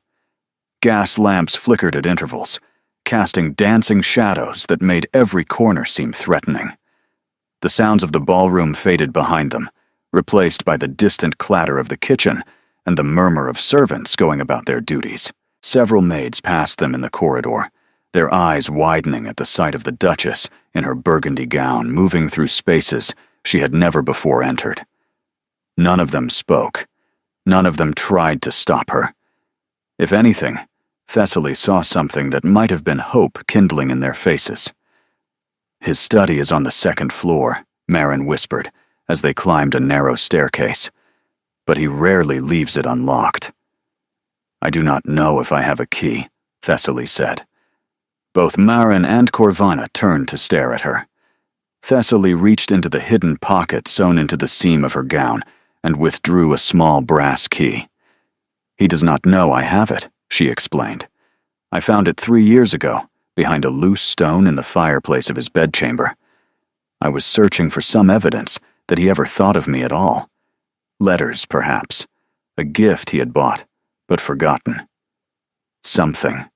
Gas lamps flickered at intervals, casting dancing shadows that made every corner seem threatening. The sounds of the ballroom faded behind them, replaced by the distant clatter of the kitchen and the murmur of servants going about their duties. Several maids passed them in the corridor, their eyes widening at the sight of the Duchess in her burgundy gown moving through spaces she had never before entered. None of them spoke. None of them tried to stop her. If anything, Thessaly saw something that might have been hope kindling in their faces. "His study is on the second floor," Marin whispered as they climbed a narrow staircase, "but he rarely leaves it unlocked." "I do not know if I have a key," Thessaly said. Both Marin and Corvina turned to stare at her. Thessaly reached into the hidden pocket sewn into the seam of her gown and withdrew a small brass key. "He does not know I have it," she explained. "I found it 3 years ago, behind a loose stone in the fireplace of his bedchamber. I was searching for some evidence that he ever thought of me at all. Letters, perhaps. A gift he had bought, but forgotten. Something."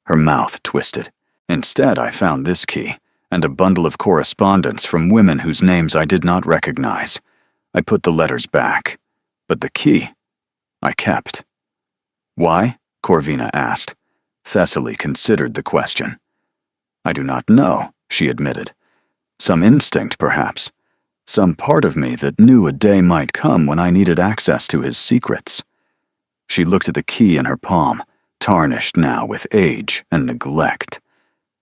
Her mouth twisted. "Instead, I found this key, and a bundle of correspondence from women whose names I did not recognize. I put the letters back, but the key I kept." "Why?" Corvina asked. Thessaly considered the question. "I do not know," she admitted. "Some instinct, perhaps. Some part of me that knew a day might come when I needed access to his secrets." She looked at the key in her palm, tarnished now with age and neglect.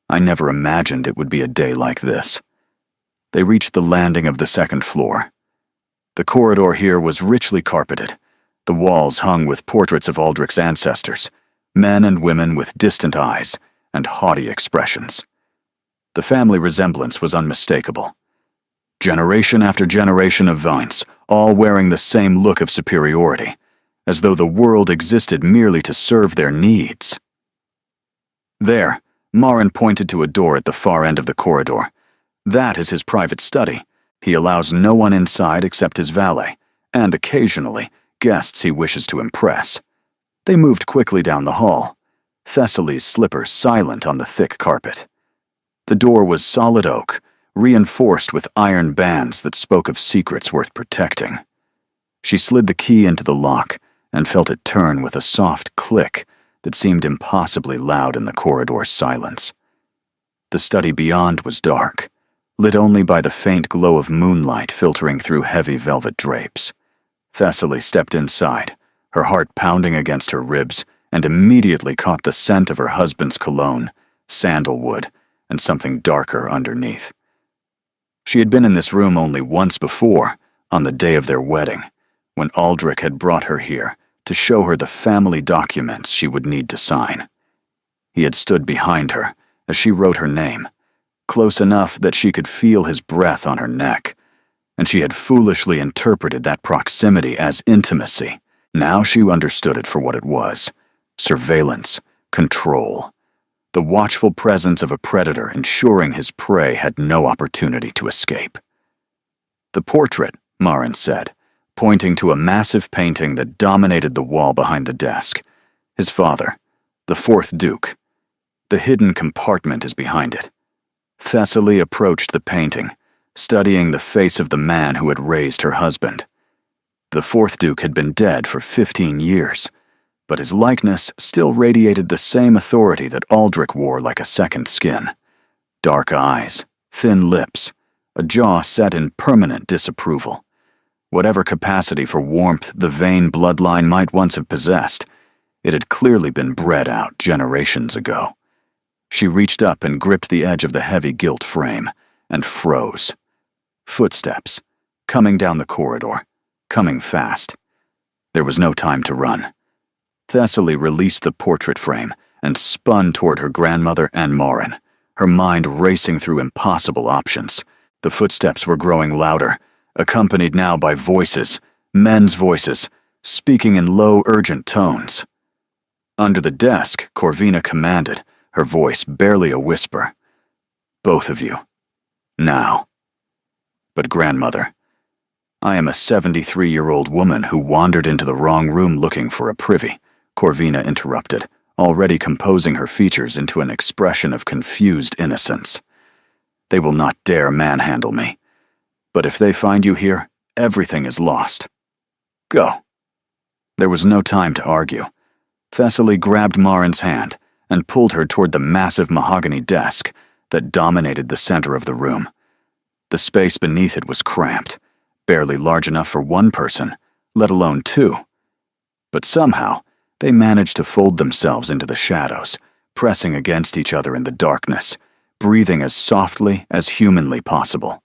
"I never imagined it would be a day like this." They reached the landing of the second floor. The corridor here was richly carpeted, the walls hung with portraits of Aldrich's ancestors, men and women with distant eyes and haughty expressions. The family resemblance was unmistakable. Generation after generation of Vines, all wearing the same look of superiority, as though the world existed merely to serve their needs. "There," Marin pointed to a door at the far end of the corridor. "That is his private study. He allows no one inside except his valet, and occasionally, guests he wishes to impress." They moved quickly down the hall, Thessaly's slippers silent on the thick carpet. The door was solid oak, reinforced with iron bands that spoke of secrets worth protecting. She slid the key into the lock and felt it turn with a soft click that seemed impossibly loud in the corridor's silence. The study beyond was dark, lit only by the faint glow of moonlight filtering through heavy velvet drapes. Thessaly stepped inside, her heart pounding against her ribs, and immediately caught the scent of her husband's cologne, sandalwood, and something darker underneath. She had been in this room only once before, on the day of their wedding, when Aldrich had brought her here to show her the family documents she would need to sign. He had stood behind her as she wrote her name, close enough that she could feel his breath on her neck, and she had foolishly interpreted that proximity as intimacy. Now she understood it for what it was: surveillance, control, the watchful presence of a predator ensuring his prey had no opportunity to escape. "The portrait," Marin said, pointing to a massive painting that dominated the wall behind the desk. "His father, the 4th Duke. The hidden compartment is behind it." Thessaly approached the painting, studying the face of the man who had raised her husband. The 4th Duke had been dead for 15 years, but his likeness still radiated the same authority that Aldrich wore like a second skin. Dark eyes, thin lips, a jaw set in permanent disapproval. Whatever capacity for warmth the Vane bloodline might once have possessed, it had clearly been bred out generations ago. She reached up and gripped the edge of the heavy gilt frame, and froze. Footsteps, coming down the corridor, coming fast. There was no time to run. Thessaly released the portrait frame and spun toward her grandmother and Marin, her mind racing through impossible options. The footsteps were growing louder, accompanied now by voices, men's voices, speaking in low, urgent tones. Under the desk, Corvina commanded, her voice barely a whisper. "Both of you. Now." "But grandmother, I am a 73-year-old woman who wandered into the wrong room looking for a privy," Corvina interrupted, already composing her features into an expression of confused innocence. "They will not dare manhandle me. But if they find you here, everything is lost. Go." There was no time to argue. Thessaly grabbed Marin's hand and pulled her toward the massive mahogany desk that dominated the center of the room. The space beneath it was cramped, barely large enough for one person, let alone two. But somehow, they managed to fold themselves into the shadows, pressing against each other in the darkness, breathing as softly as humanly possible.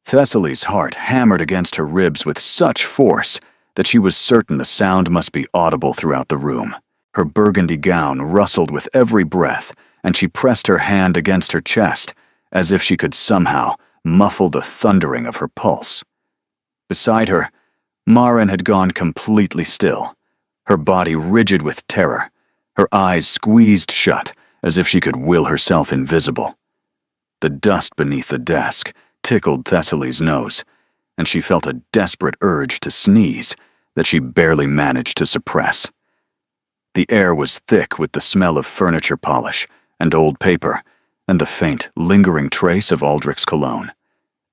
Thessaly's heart hammered against her ribs with such force that she was certain the sound must be audible throughout the room. Her burgundy gown rustled with every breath, and she pressed her hand against her chest, as if she could somehow muffle the thundering of her pulse. Beside her, Marin had gone completely still, her body rigid with terror, her eyes squeezed shut as if she could will herself invisible. The dust beneath the desk tickled Thessaly's nose, and she felt a desperate urge to sneeze that she barely managed to suppress. The air was thick with the smell of furniture polish and old paper, and the faint, lingering trace of Aldrich's cologne.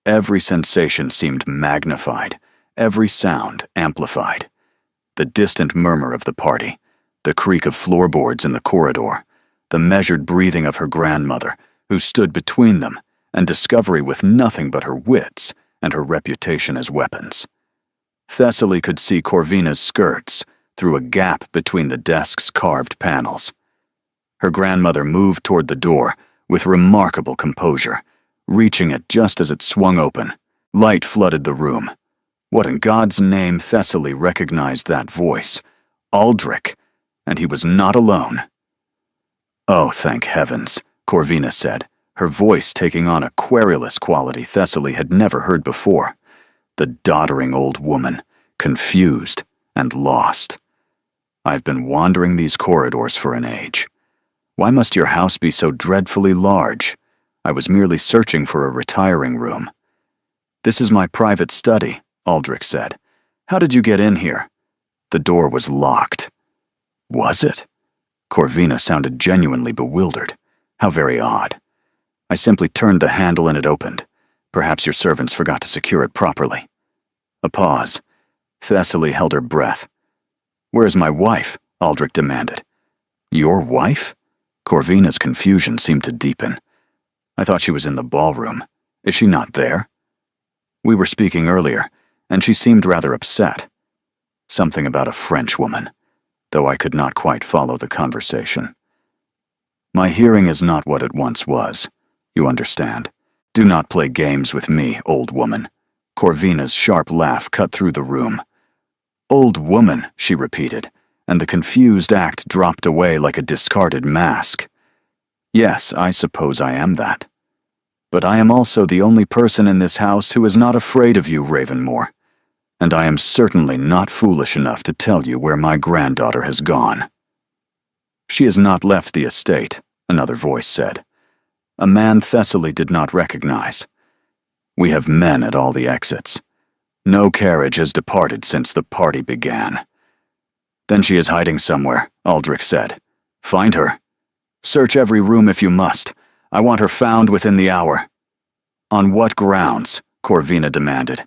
Every sensation seemed magnified, every sound amplified. The distant murmur of the party, the creak of floorboards in the corridor, the measured breathing of her grandmother, who stood between them, and discovery with nothing but her wits and her reputation as weapons. Thessaly could see Corvina's skirts through a gap between the desk's carved panels. Her grandmother moved toward the door with remarkable composure, reaching it just as it swung open. Light flooded the room. What in God's name Thessaly recognized that voice? Aldrich, and he was not alone. "Oh, thank heavens," Corvina said, her voice taking on a querulous quality Thessaly had never heard before. The doddering old woman, confused and lost. "I've been wandering these corridors for an age. Why must your house be so dreadfully large? I was merely searching for a retiring room." "This is my private study," Aldrich said. "How did you get in here?" "The door was locked." "Was it?" Corvina sounded genuinely bewildered. "How very odd. I simply turned the handle and it opened. Perhaps your servants forgot to secure it properly." A pause. Thessaly held her breath. "Where's my wife?" Aldrich demanded. "Your wife?" Corvina's confusion seemed to deepen. "I thought she was in the ballroom. Is she not there?" "We were speaking earlier, and she seemed rather upset. Something about a French woman, though I could not quite follow the conversation. My hearing is not what it once was. You understand. Do not play games with me, old woman." Corvina's sharp laugh cut through the room. "Old woman," she repeated, and the confused act dropped away like a discarded mask. "Yes, I suppose I am that. But I am also the only person in this house who is not afraid of you, Ravenmore, and I am certainly not foolish enough to tell you where my granddaughter has gone." "She has not left the estate," another voice said. A man Thessaly did not recognize. "We have men at all the exits. No carriage has departed since the party began." "Then she is hiding somewhere," Aldrich said. "Find her. Search every room if you must. I want her found within the hour." "On what grounds?" Corvina demanded.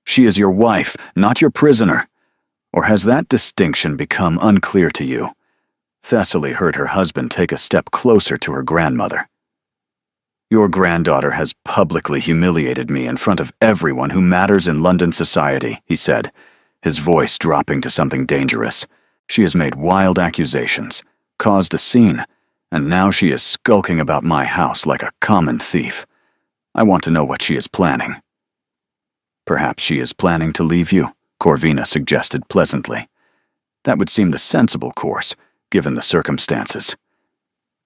"She is your wife, not your prisoner. Or has that distinction become unclear to you?" Thessaly heard her husband take a step closer to her grandmother. "Your granddaughter has publicly humiliated me in front of everyone who matters in London society," he said, his voice dropping to something dangerous. "She has made wild accusations, caused a scene, and now she is skulking about my house like a common thief. I want to know what she is planning." "Perhaps she is planning to leave you," Corvina suggested pleasantly. "That would seem the sensible course, given the circumstances."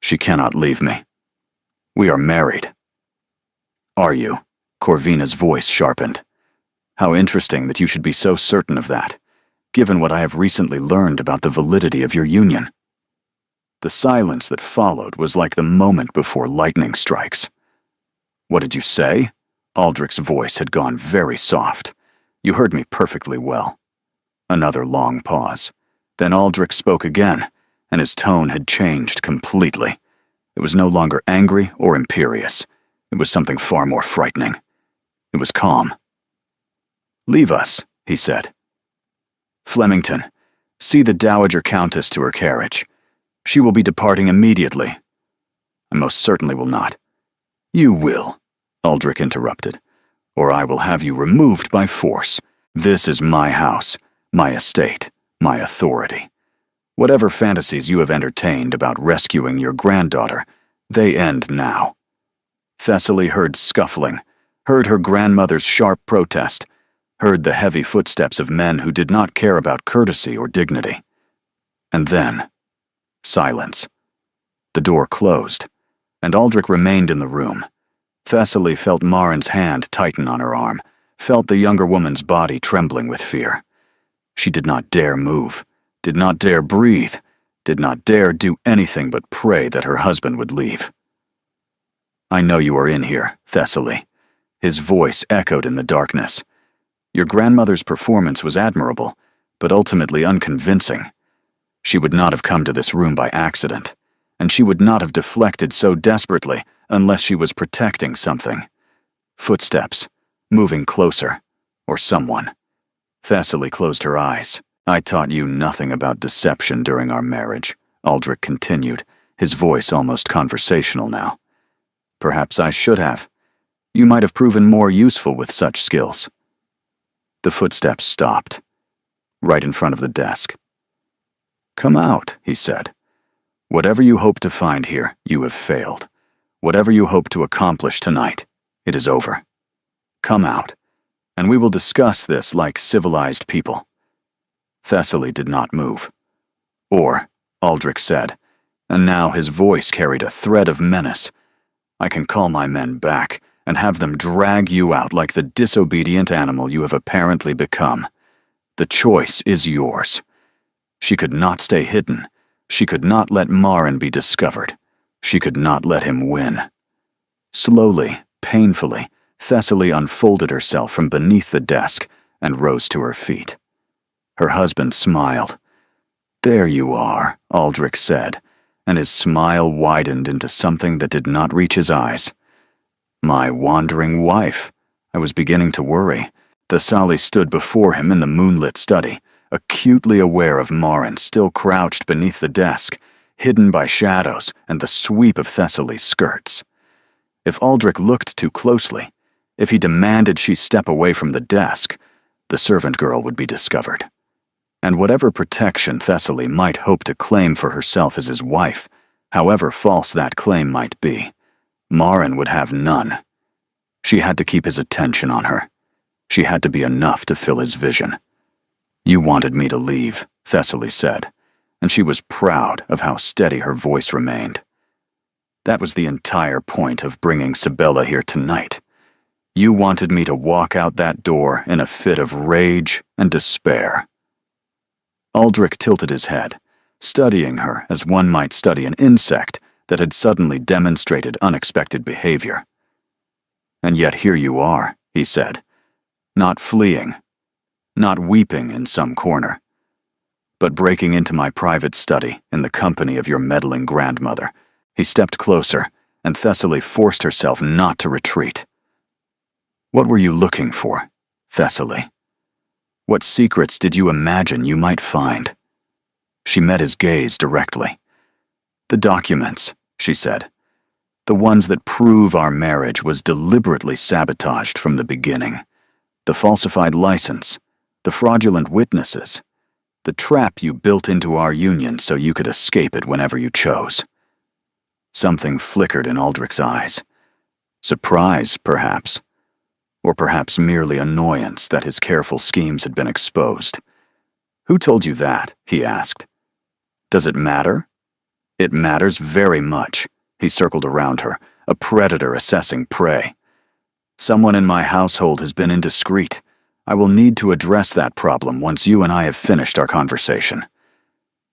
"She cannot leave me. We are married." "Are you?" Corvina's voice sharpened. How interesting that you should be so certain of that, given what I have recently learned about the validity of your union." The silence that followed was like the moment before lightning strikes. "What did you say?" Aldrich's voice had gone very soft. "You heard me perfectly well." Another long pause. Then Aldrich spoke again, and his tone had changed completely. It was no longer angry or imperious. It was something far more frightening. It was calm. "Leave us," he said. "Flemington, see the Dowager Countess to her carriage. She will be departing immediately." "I most certainly will not." "You will," Aldrich interrupted, "or I will have you removed by force. This is my house, my estate, my authority. Whatever fantasies you have entertained about rescuing your granddaughter, they end now." Thessaly heard scuffling, heard her grandmother's sharp protest, heard the heavy footsteps of men who did not care about courtesy or dignity. And then, silence. The door closed, and Aldrich remained in the room. Thessaly felt Marin's hand tighten on her arm, felt the younger woman's body trembling with fear. She did not dare move, did not dare breathe, did not dare do anything but pray that her husband would leave. "I know you are in here, Thessaly." His voice echoed in the darkness. "Your grandmother's performance was admirable, but ultimately unconvincing. She would not have come to this room by accident, and she would not have deflected so desperately unless she was protecting something. Footsteps, moving closer, or someone." Thessaly closed her eyes. "I taught you nothing about deception during our marriage," Aldrich continued, his voice almost conversational now. "Perhaps I should have. You might have proven more useful with such skills." The footsteps stopped, right in front of the desk. "Come out," he said. "Whatever you hope to find here, you have failed. Whatever you hope to accomplish tonight, it is over. Come out, and we will discuss this like civilized people." Thessaly did not move. "Or," Aldrich said, and now his voice carried a thread of menace, "I can call my men back and have them drag you out like the disobedient animal you have apparently become. The choice is yours." She could not stay hidden. She could not let Marin be discovered. She could not let him win. Slowly, painfully, Thessaly unfolded herself from beneath the desk and rose to her feet. Her husband smiled. "There you are," Aldrich said, and his smile widened into something that did not reach his eyes. "My wandering wife." I was beginning to worry. Thessaly stood before him in the moonlit study, acutely aware of Marin still crouched beneath the desk, hidden by shadows and the sweep of Thessaly's skirts. If Aldrich looked too closely, if he demanded she step away from the desk, the servant girl would be discovered. And whatever protection Thessaly might hope to claim for herself as his wife, however false that claim might be, Marin would have none. She had to keep his attention on her. She had to be enough to fill his vision. "You wanted me to leave," Thessaly said, and she was proud of how steady her voice remained. "That was the entire point of bringing Sibella here tonight. You wanted me to walk out that door in a fit of rage and despair." Aldrich tilted his head, studying her as one might study an insect that had suddenly demonstrated unexpected behavior. "And yet here you are," he said, "not fleeing, not weeping in some corner, but breaking into my private study in the company of your meddling grandmother." He stepped closer, and Thessaly forced herself not to retreat. "What were you looking for, Thessaly? What secrets did you imagine you might find?" She met his gaze directly. "The documents," she said. "The ones that prove our marriage was deliberately sabotaged from the beginning. The falsified license, the fraudulent witnesses, the trap you built into our union so you could escape it whenever you chose." Something flickered in Aldrich's eyes. Surprise, perhaps. Or perhaps merely annoyance that his careful schemes had been exposed. "Who told you that?" he asked. "Does it matter?" "It matters very much." He circled around her, a predator assessing prey. "Someone in my household has been indiscreet. I will need to address that problem once you and I have finished our conversation.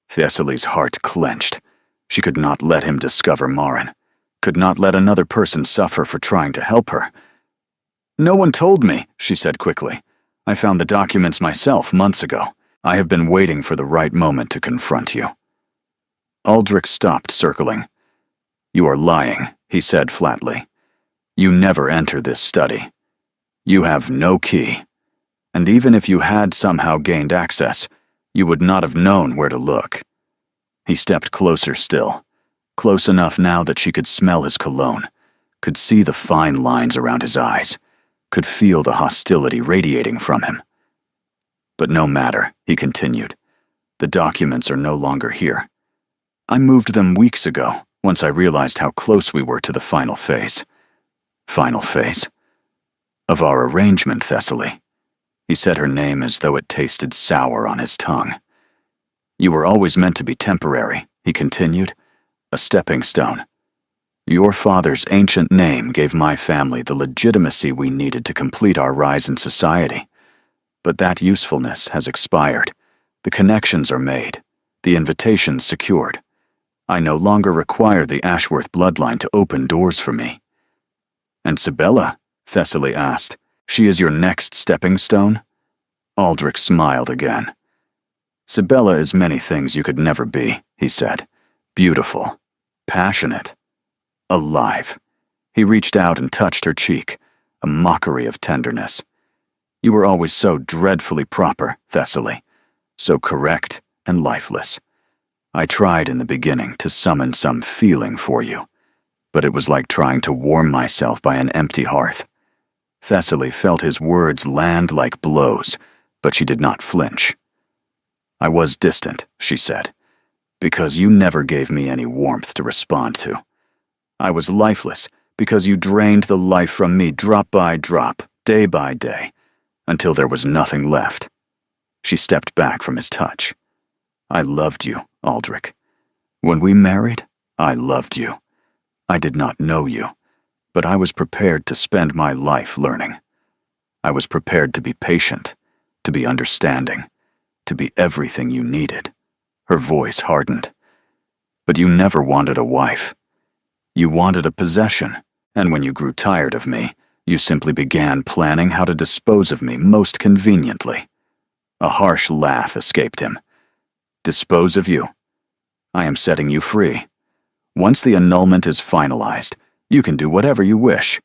Thessaly's heart clenched. She could not let him discover Marin, could not let another person suffer for trying to help her. No one told me, she said quickly. I found the documents myself months ago. I have been waiting for the right moment to confront you. Aldrich stopped circling. You are lying, he said flatly. You never enter this study. You have no key. And even if you had somehow gained access, you would not have known where to look. He stepped closer still, close enough now that she could smell his cologne, could see the fine lines around his eyes, could feel the hostility radiating from him. But no matter, he continued. The documents are no longer here. I moved them weeks ago, once I realized how close we were to the final phase. Final phase? Of our arrangement, Thessaly. He said her name as though it tasted sour on his tongue. You were always meant to be temporary, he continued. A stepping stone. Your father's ancient name gave my family the legitimacy we needed to complete our rise in society. But that usefulness has expired. The connections are made. The invitations secured. I no longer require the Ashworth bloodline to open doors for me. And Sibella? Thessaly asked. She is your next stepping stone? Aldrich smiled again. Sibella is many things you could never be, he said. Beautiful. Passionate. Alive. He reached out and touched her cheek, a mockery of tenderness. You were always so dreadfully proper, Thessaly. So correct and lifeless. I tried in the beginning to summon some feeling for you, but it was like trying to warm myself by an empty hearth. Thessaly felt his words land like blows, but she did not flinch. I was distant, she said, because you never gave me any warmth to respond to. I was lifeless because you drained the life from me drop by drop, day by day, until there was nothing left. She stepped back from his touch. I loved you, Aldrich. When we married, I loved you. I did not know you, but I was prepared to spend my life learning. I was prepared to be patient, to be understanding, to be everything you needed. Her voice hardened. But you never wanted a wife. You wanted a possession, and when you grew tired of me, you simply began planning how to dispose of me most conveniently. A harsh laugh escaped him. Dispose of you? I am setting you free. Once the annulment is finalized, you can do whatever you wish.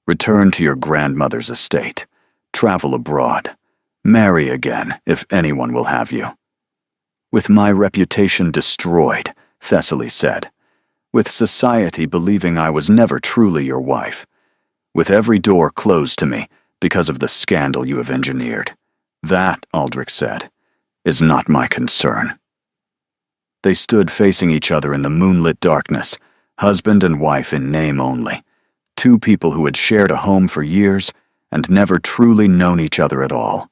Return to your grandmother's estate. Travel abroad. Marry again, if anyone will have you. With my reputation destroyed, Thessaly said. With society believing I was never truly your wife. With every door closed to me because of the scandal you have engineered. That, Aldrich said, is not my concern. They stood facing each other in the moonlit darkness, husband and wife in name only. Two people who had shared a home for years and never truly known each other at all.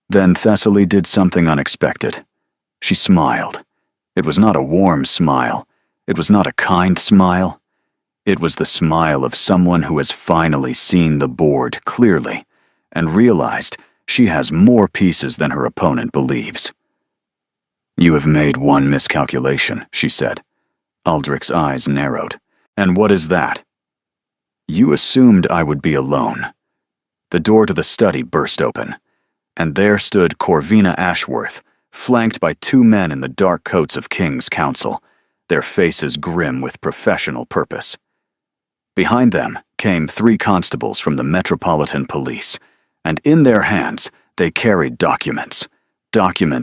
Then Thessaly did something unexpected. She smiled. It was not a warm smile. It was not a kind smile. It was the smile of someone who has finally seen the board clearly and realized she has more pieces than her opponent believes. You have made one miscalculation, she said. Aldrich's eyes narrowed. And what is that? You assumed I would be alone. The door to the study burst open, and there stood Corvina Ashworth, flanked by two men in the dark coats of King's Council, their faces grim with professional purpose. Behind them came 3 constables from the Metropolitan Police, and in their hands they carried documents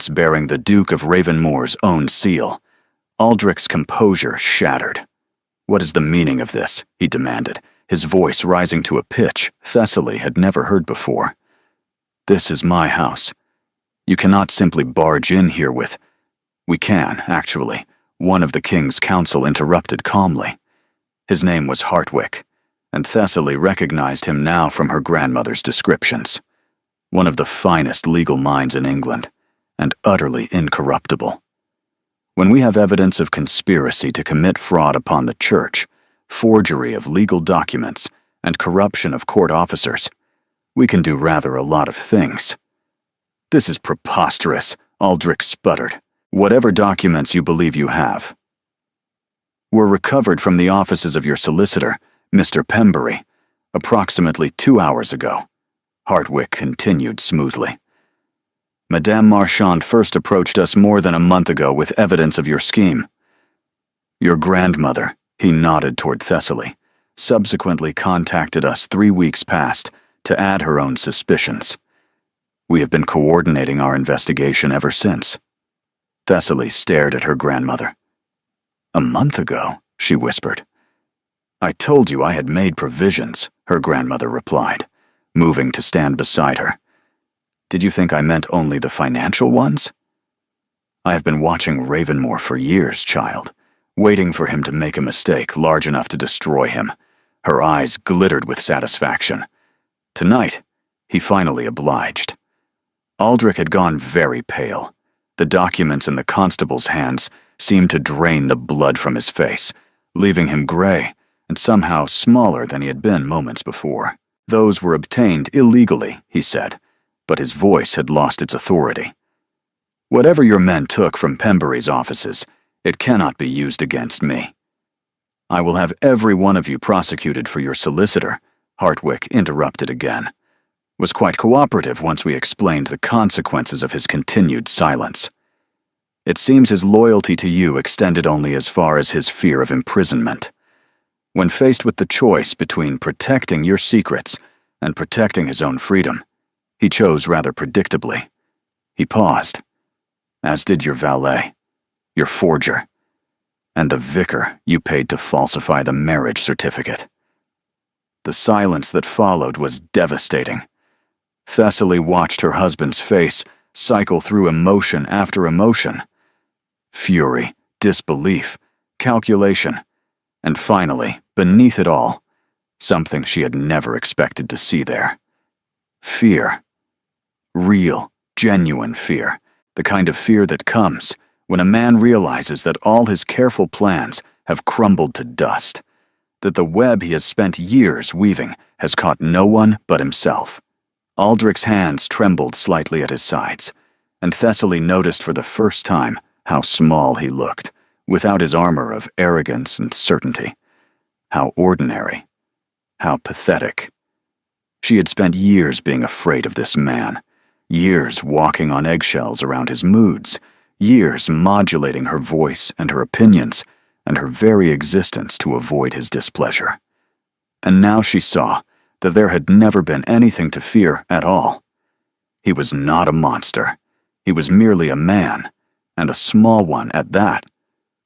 bearing the Duke of Ravenmore's own seal. Aldrich's composure shattered. What is the meaning of this? He demanded, his voice rising to a pitch Thessaly had never heard before. This is my house. You cannot simply barge in here with— We can, actually, one of the King's Council interrupted calmly. His name was Hartwick, and Thessaly recognized him now from her grandmother's descriptions. One of the finest legal minds in England, and utterly incorruptible. When we have evidence of conspiracy to commit fraud upon the Church, forgery of legal documents, and corruption of court officers, We can do rather a lot of things." "This is preposterous," Aldrich sputtered. "Whatever documents you believe you have were recovered from the offices of your solicitor, Mr. Pembury, approximately 2 hours ago," Hartwick continued smoothly. "Madame Marchand first approached us more than a month ago with evidence of your scheme. Your grandmother," he nodded toward Thessaly, "subsequently contacted us 3 weeks past to add her own suspicions. We have been coordinating our investigation ever since." Thessaly stared at her grandmother. "A month ago," she whispered. "I told you I had made provisions," her grandmother replied, moving to stand beside her. "Did you think I meant only the financial ones? I have been watching Ravenmore for years, child, waiting for him to make a mistake large enough to destroy him." Her eyes glittered with satisfaction. Tonight, he finally obliged. Aldrich had gone very pale. The documents in the constable's hands seemed to drain the blood from his face, leaving him gray and somehow smaller than he had been moments before. "Those were obtained illegally," he said, but his voice had lost its authority. "Whatever your men took from Pembury's offices, it cannot be used against me." "I will have every one of you prosecuted for your solicitor," Hartwick interrupted again. "Was quite cooperative once we explained the consequences of his continued silence. It seems his loyalty to you extended only as far as his fear of imprisonment. When faced with the choice between protecting your secrets and protecting his own freedom, he chose rather predictably. He paused, as did your valet, your forger, and the vicar you paid to falsify the marriage certificate." The silence that followed was devastating. Thessaly watched her husband's face cycle through emotion after emotion. Fury, disbelief, calculation, and finally, beneath it all, something she had never expected to see there. Fear. Real, genuine fear. The kind of fear that comes when a man realizes that all his careful plans have crumbled to dust, that the web he has spent years weaving has caught no one but himself. Aldrich's hands trembled slightly at his sides, and Thessaly noticed for the first time how small he looked, without his armor of arrogance and certainty. How ordinary. How pathetic. She had spent years being afraid of this man, years walking on eggshells around his moods, years modulating her voice and her opinions and her very existence to avoid his displeasure. And now she saw that there had never been anything to fear at all. He was not a monster. He was merely a man, and a small one at that,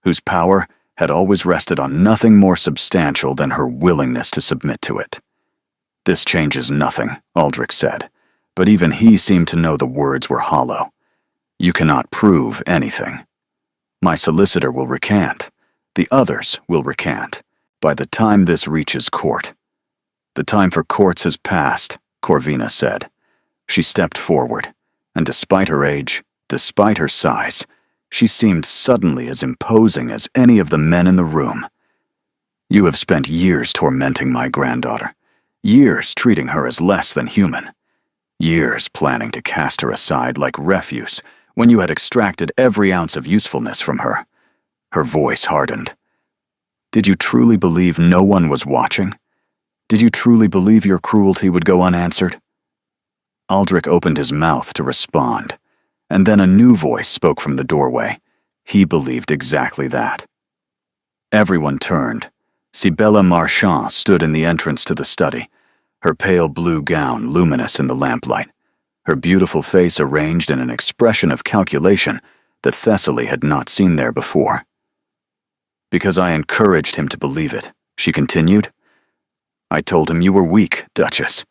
whose power had always rested on nothing more substantial than her willingness to submit to it. "This changes nothing," Aldrich said, but even he seemed to know the words were hollow. "You cannot prove anything. My solicitor will recant. The others will recant. By the time this reaches court." "The time for courts has passed," Corvina said. She stepped forward, and despite her age, despite her size, she seemed suddenly as imposing as any of the men in the room. "You have spent years tormenting my granddaughter, years treating her as less than human, years planning to cast her aside like refuse when you had extracted every ounce of usefulness from her." Her voice hardened. "Did you truly believe no one was watching? Did you truly believe your cruelty would go unanswered?" Aldrich opened his mouth to respond, and then a new voice spoke from the doorway. He believed exactly that. Everyone turned. Sibella Marchand stood in the entrance to the study, her pale blue gown luminous in the lamplight, her beautiful face arranged in an expression of calculation that Thessaly had not seen there before. "Because I encouraged him to believe it," she continued. "I told him you were weak, Duchess.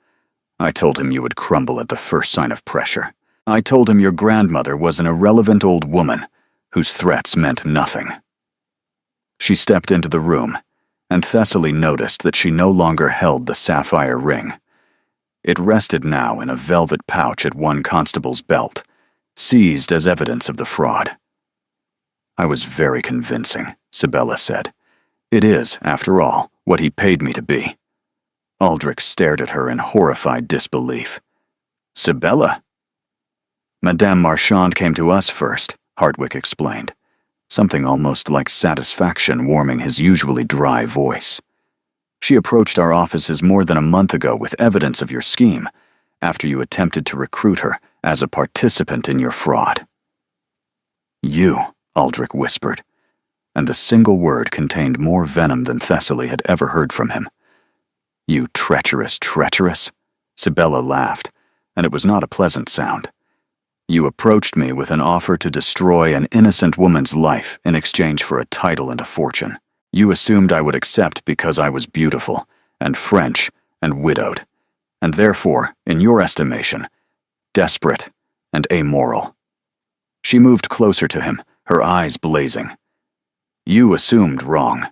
I told him you would crumble at the first sign of pressure. I told him your grandmother was an irrelevant old woman whose threats meant nothing." She stepped into the room, and Thessaly noticed that she no longer held the sapphire ring. It rested now in a velvet pouch at one constable's belt, seized as evidence of the fraud. "I was very convincing," Sibella said. "It is, after all, what he paid me to be." Aldrich stared at her in horrified disbelief. Sibella? Madame Marchand came to us first, Hardwick explained, something almost like satisfaction warming his usually dry voice. She approached our offices more than a month ago with evidence of your scheme, after you attempted to recruit her as a participant in your fraud. You, Aldrich whispered, and the single word contained more venom than Thessaly had ever heard from him. You treacherous, Sibella laughed, and it was not a pleasant sound. You approached me with an offer to destroy an innocent woman's life in exchange for a title and a fortune. You assumed I would accept because I was beautiful, and French, and widowed, and therefore, in your estimation, desperate and amoral. She moved closer to him, her eyes blazing. You assumed wrong.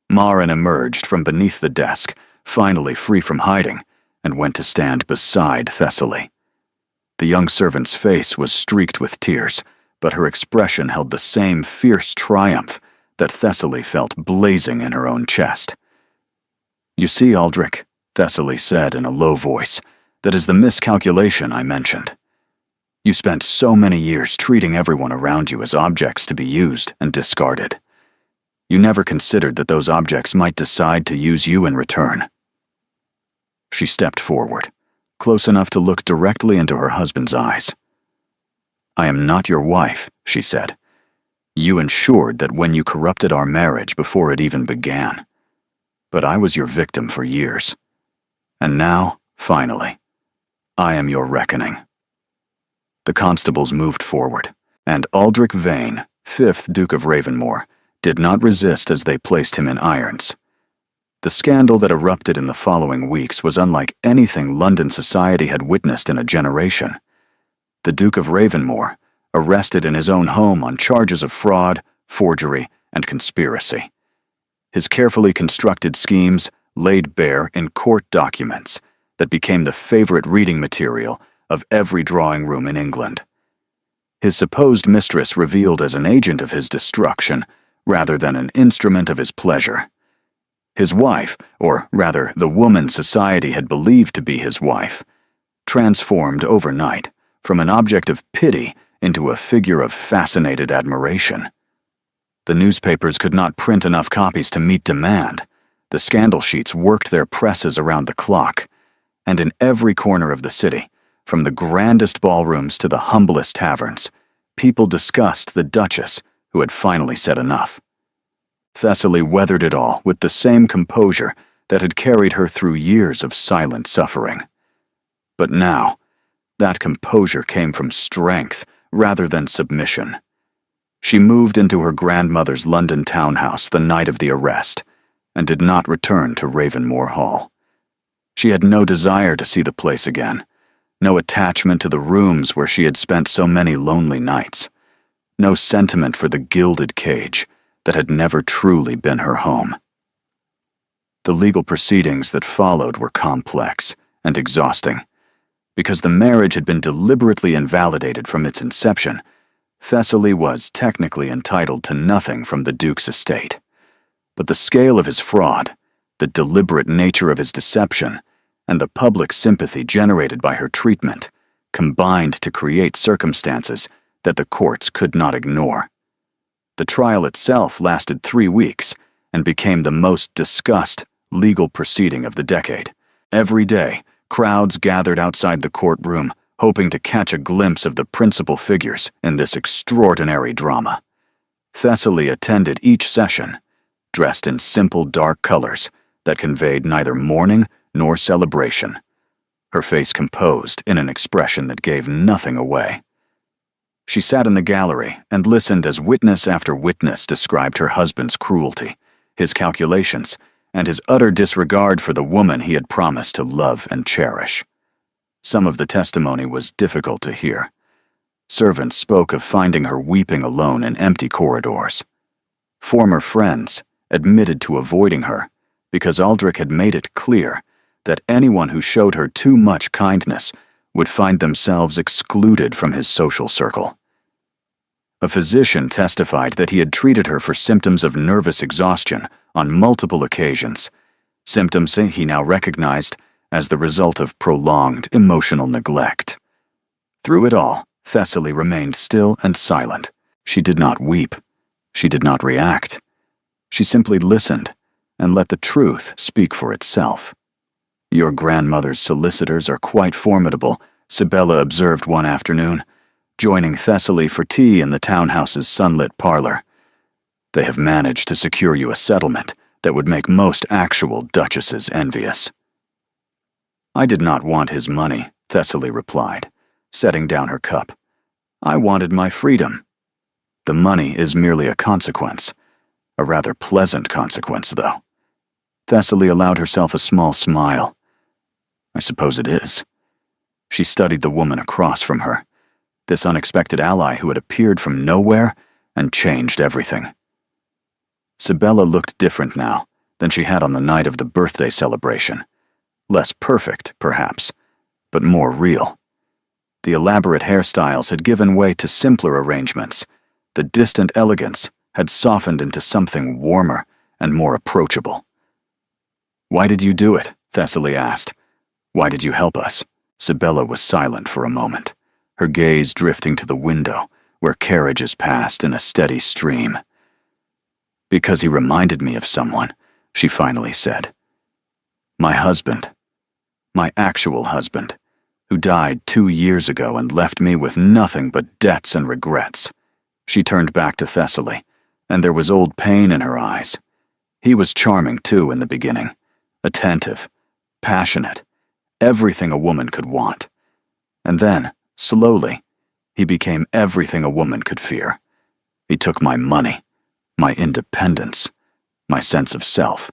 Marin emerged from beneath the desk, finally free from hiding, and went to stand beside Thessaly. The young servant's face was streaked with tears, but her expression held the same fierce triumph that Thessaly felt blazing in her own chest. You see, Aldrich, Thessaly said in a low voice, that is the miscalculation I mentioned. You spent so many years treating everyone around you as objects to be used and discarded. You never considered that those objects might decide to use you in return. She stepped forward, close enough to look directly into her husband's eyes. I am not your wife, she said. You ensured that when you corrupted our marriage before it even began. But I was your victim for years. And now, finally, I am your reckoning. The constables moved forward, and Aldrich Vane, 5th Duke of Ravenmore, did not resist as they placed him in irons. The scandal that erupted in the following weeks was unlike anything London society had witnessed in a generation. The Duke of Ravenmore, arrested in his own home on charges of fraud, forgery, and conspiracy. His carefully constructed schemes laid bare in court documents that became the favorite reading material of every drawing room in England. His supposed mistress revealed as an agent of his destruction rather than an instrument of his pleasure. His wife, or rather the woman society had believed to be his wife, transformed overnight from an object of pity into a figure of fascinated admiration. The newspapers could not print enough copies to meet demand. The scandal sheets worked their presses around the clock, and in every corner of the city, from the grandest ballrooms to the humblest taverns, people discussed the Duchess, who had finally said enough. Thessaly weathered it all with the same composure that had carried her through years of silent suffering. But now, that composure came from strength rather than submission. She moved into her grandmother's London townhouse the night of the arrest, and did not return to Ravenmore Hall. She had no desire to see the place again, no attachment to the rooms where she had spent so many lonely nights, no sentiment for the gilded cage that had never truly been her home. The legal proceedings that followed were complex and exhausting. Because the marriage had been deliberately invalidated from its inception, Thessaly was technically entitled to nothing from the Duke's estate. But the scale of his fraud, the deliberate nature of his deception, and the public sympathy generated by her treatment combined to create circumstances that the courts could not ignore. The trial itself lasted 3 weeks and became the most discussed legal proceeding of the decade. Every day, crowds gathered outside the courtroom, hoping to catch a glimpse of the principal figures in this extraordinary drama. Thessaly attended each session, dressed in simple dark colors that conveyed neither mourning nor celebration, her face composed in an expression that gave nothing away. She sat in the gallery and listened as witness after witness described her husband's cruelty, his calculations, and his utter disregard for the woman he had promised to love and cherish. Some of the testimony was difficult to hear. Servants spoke of finding her weeping alone in empty corridors. Former friends admitted to avoiding her because Aldrich had made it clear that anyone who showed her too much kindness would find themselves excluded from his social circle. A physician testified that he had treated her for symptoms of nervous exhaustion on multiple occasions, symptoms he now recognized as the result of prolonged emotional neglect. Through it all, Thessaly remained still and silent. She did not weep. She did not react. She simply listened and let the truth speak for itself. "Your grandmother's solicitors are quite formidable," Sibella observed one afternoon, joining Thessaly for tea in the townhouse's sunlit parlor. "They have managed to secure you a settlement that would make most actual duchesses envious." "I did not want his money," Thessaly replied, setting down her cup. "I wanted my freedom. The money is merely a consequence, a rather pleasant consequence, though." Thessaly allowed herself a small smile. "I suppose it is." She studied the woman across from her, this unexpected ally who had appeared from nowhere and changed everything. Sibella looked different now than she had on the night of the birthday celebration. Less perfect, perhaps, but more real. The elaborate hairstyles had given way to simpler arrangements. The distant elegance had softened into something warmer and more approachable. "Why did you do it?" Thessaly asked. "Why did you help us?" Sibella was silent for a moment, her gaze drifting to the window, where carriages passed in a steady stream. "Because he reminded me of someone," she finally said. "My husband. My actual husband, who died 2 years ago and left me with nothing but debts and regrets." She turned back to Thessaly, and there was old pain in her eyes. He was charming, too, in the beginning. Attentive, passionate, everything a woman could want. And then, slowly, he became everything a woman could fear. He took my money, my independence, my sense of self.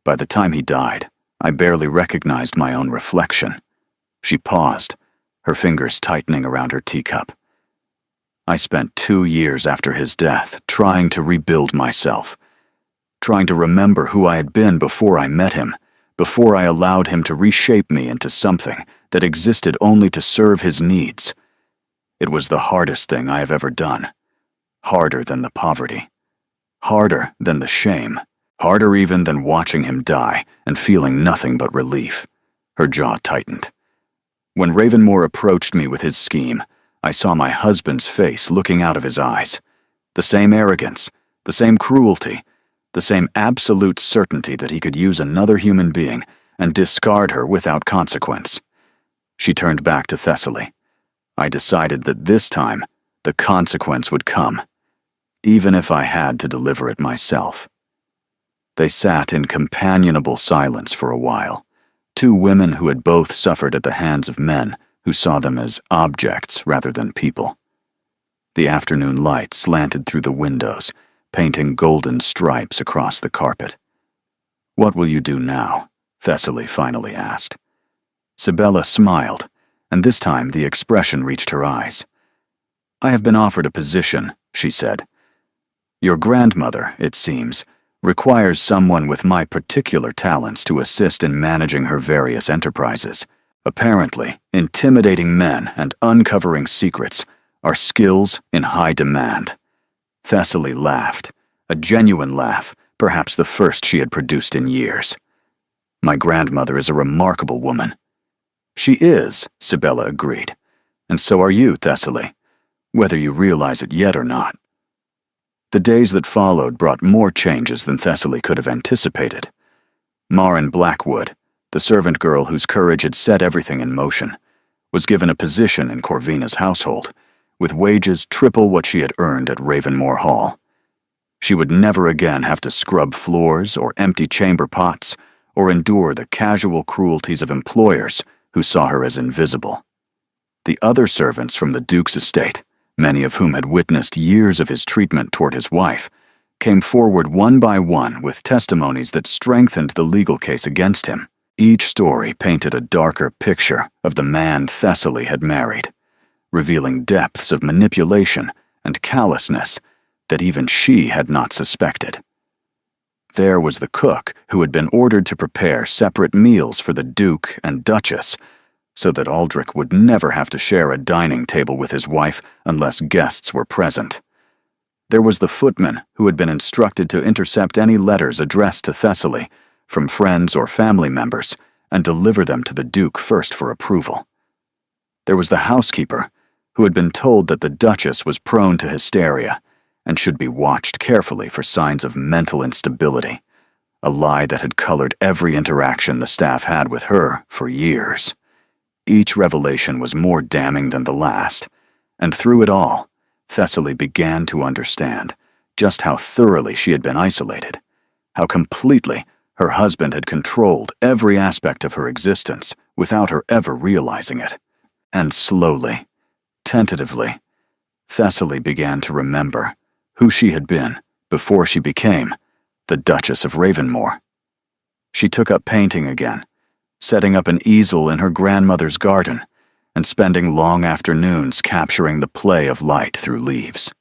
By the time he died, I barely recognized my own reflection. She paused, her fingers tightening around her teacup. I spent 2 years after his death trying to rebuild myself, trying to remember who I had been before I met him, before I allowed him to reshape me into something that existed only to serve his needs. It was the hardest thing I have ever done. Harder than the poverty. Harder than the shame. Harder even than watching him die and feeling nothing but relief. Her jaw tightened. When Ravenmore approached me with his scheme, I saw my husband's face looking out of his eyes. The same arrogance, the same cruelty, the same absolute certainty that he could use another human being and discard her without consequence. She turned back to Thessaly. I decided that this time, the consequence would come, even if I had to deliver it myself. They sat in companionable silence for a while, 2 women who had both suffered at the hands of men who saw them as objects rather than people. The afternoon light slanted through the windows, painting golden stripes across the carpet. "What will you do now?" Thessaly finally asked. Sibella smiled, and this time the expression reached her eyes. "I have been offered a position," she said. "Your grandmother, it seems, requires someone with my particular talents to assist in managing her various enterprises. Apparently, intimidating men and uncovering secrets are skills in high demand." Thessaly laughed, a genuine laugh, perhaps the first she had produced in years. "My grandmother is a remarkable woman." "She is," Sibella agreed. "And so are you, Thessaly, whether you realize it yet or not." The days that followed brought more changes than Thessaly could have anticipated. Marin Blackwood, the servant girl whose courage had set everything in motion, was given a position in Corvina's household, with wages triple what she had earned at Ravenmore Hall. She would never again have to scrub floors or empty chamber pots or endure the casual cruelties of employers who saw her as invisible. The other servants from the Duke's estate, many of whom had witnessed years of his treatment toward his wife, came forward one by one with testimonies that strengthened the legal case against him. Each story painted a darker picture of the man Thessaly had married, revealing depths of manipulation and callousness that even she had not suspected. There was the cook who had been ordered to prepare separate meals for the Duke and Duchess, so that Aldrich would never have to share a dining table with his wife unless guests were present. There was the footman who had been instructed to intercept any letters addressed to Thessaly, from friends or family members, and deliver them to the Duke first for approval. There was the housekeeper, who had been told that the Duchess was prone to hysteria and should be watched carefully for signs of mental instability, a lie that had colored every interaction the staff had with her for years. Each revelation was more damning than the last, and through it all, Thessaly began to understand just how thoroughly she had been isolated, how completely her husband had controlled every aspect of her existence without her ever realizing it. And slowly, tentatively, Thessaly began to remember who she had been before she became the Duchess of Ravenmore. She took up painting again, setting up an easel in her grandmother's garden and spending long afternoons capturing the play of light through leaves.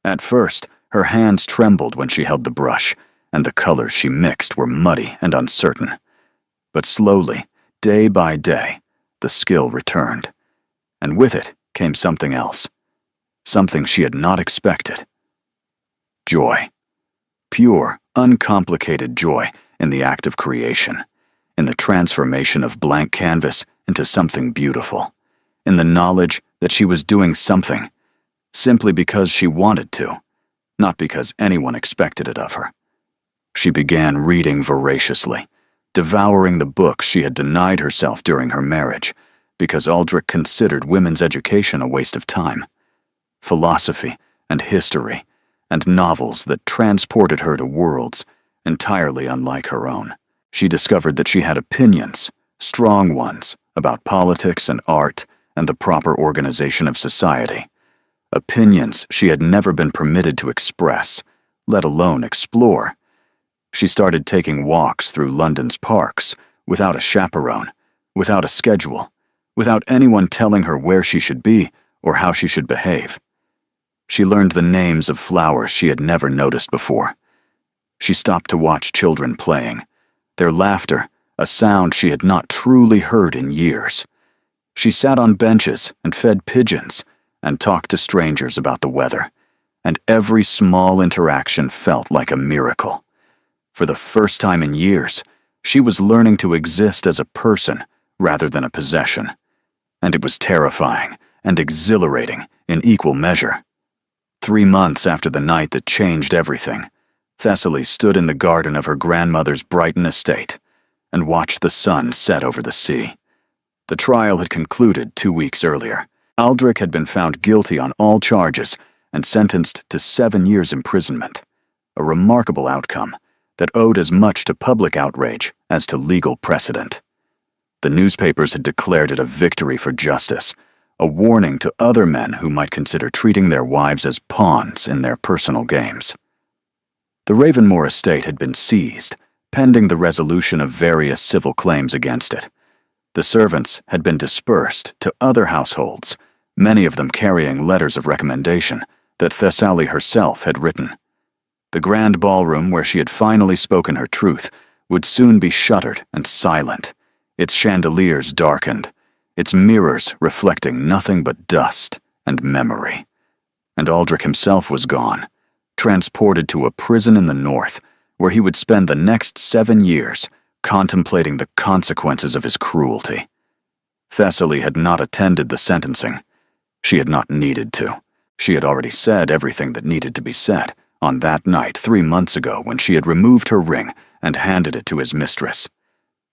At first, her hands trembled when she held the brush, and the colors she mixed were muddy and uncertain. But slowly, day by day, the skill returned, and with it came something else, something she had not expected. Joy. Pure, uncomplicated joy in the act of creation, in the transformation of blank canvas into something beautiful, in the knowledge that she was doing something simply because she wanted to, not because anyone expected it of her. She began reading voraciously, devouring the books she had denied herself during her marriage because Aldrich considered women's education a waste of time. Philosophy and history and novels that transported her to worlds entirely unlike her own. She discovered that she had opinions, strong ones, about politics and art and the proper organization of society. Opinions she had never been permitted to express, let alone explore. She started taking walks through London's parks without a chaperone, without a schedule, without anyone telling her where she should be or how she should behave. She learned the names of flowers she had never noticed before. She stopped to watch children playing, their laughter, a sound she had not truly heard in years. She sat on benches and fed pigeons and talked to strangers about the weather, and every small interaction felt like a miracle. For the first time in years, she was learning to exist as a person rather than a possession, and it was terrifying and exhilarating in equal measure. 3 months after the night that changed everything, Thessaly stood in the garden of her grandmother's Brighton estate and watched the sun set over the sea. The trial had concluded 2 weeks earlier. Aldrich had been found guilty on all charges and sentenced to 7 years' imprisonment, a remarkable outcome that owed as much to public outrage as to legal precedent. The newspapers had declared it a victory for justice, a warning to other men who might consider treating their wives as pawns in their personal games. The Ravenmore estate had been seized, pending the resolution of various civil claims against it. The servants had been dispersed to other households, many of them carrying letters of recommendation that Thessaly herself had written. The grand ballroom where she had finally spoken her truth would soon be shuttered and silent, its chandeliers darkened, its mirrors reflecting nothing but dust and memory. And Aldrich himself was gone, transported to a prison in the north, where he would spend the next 7 years contemplating the consequences of his cruelty. Thessaly had not attended the sentencing. She had not needed to. She had already said everything that needed to be said on that night 3 months ago when she had removed her ring and handed it to his mistress.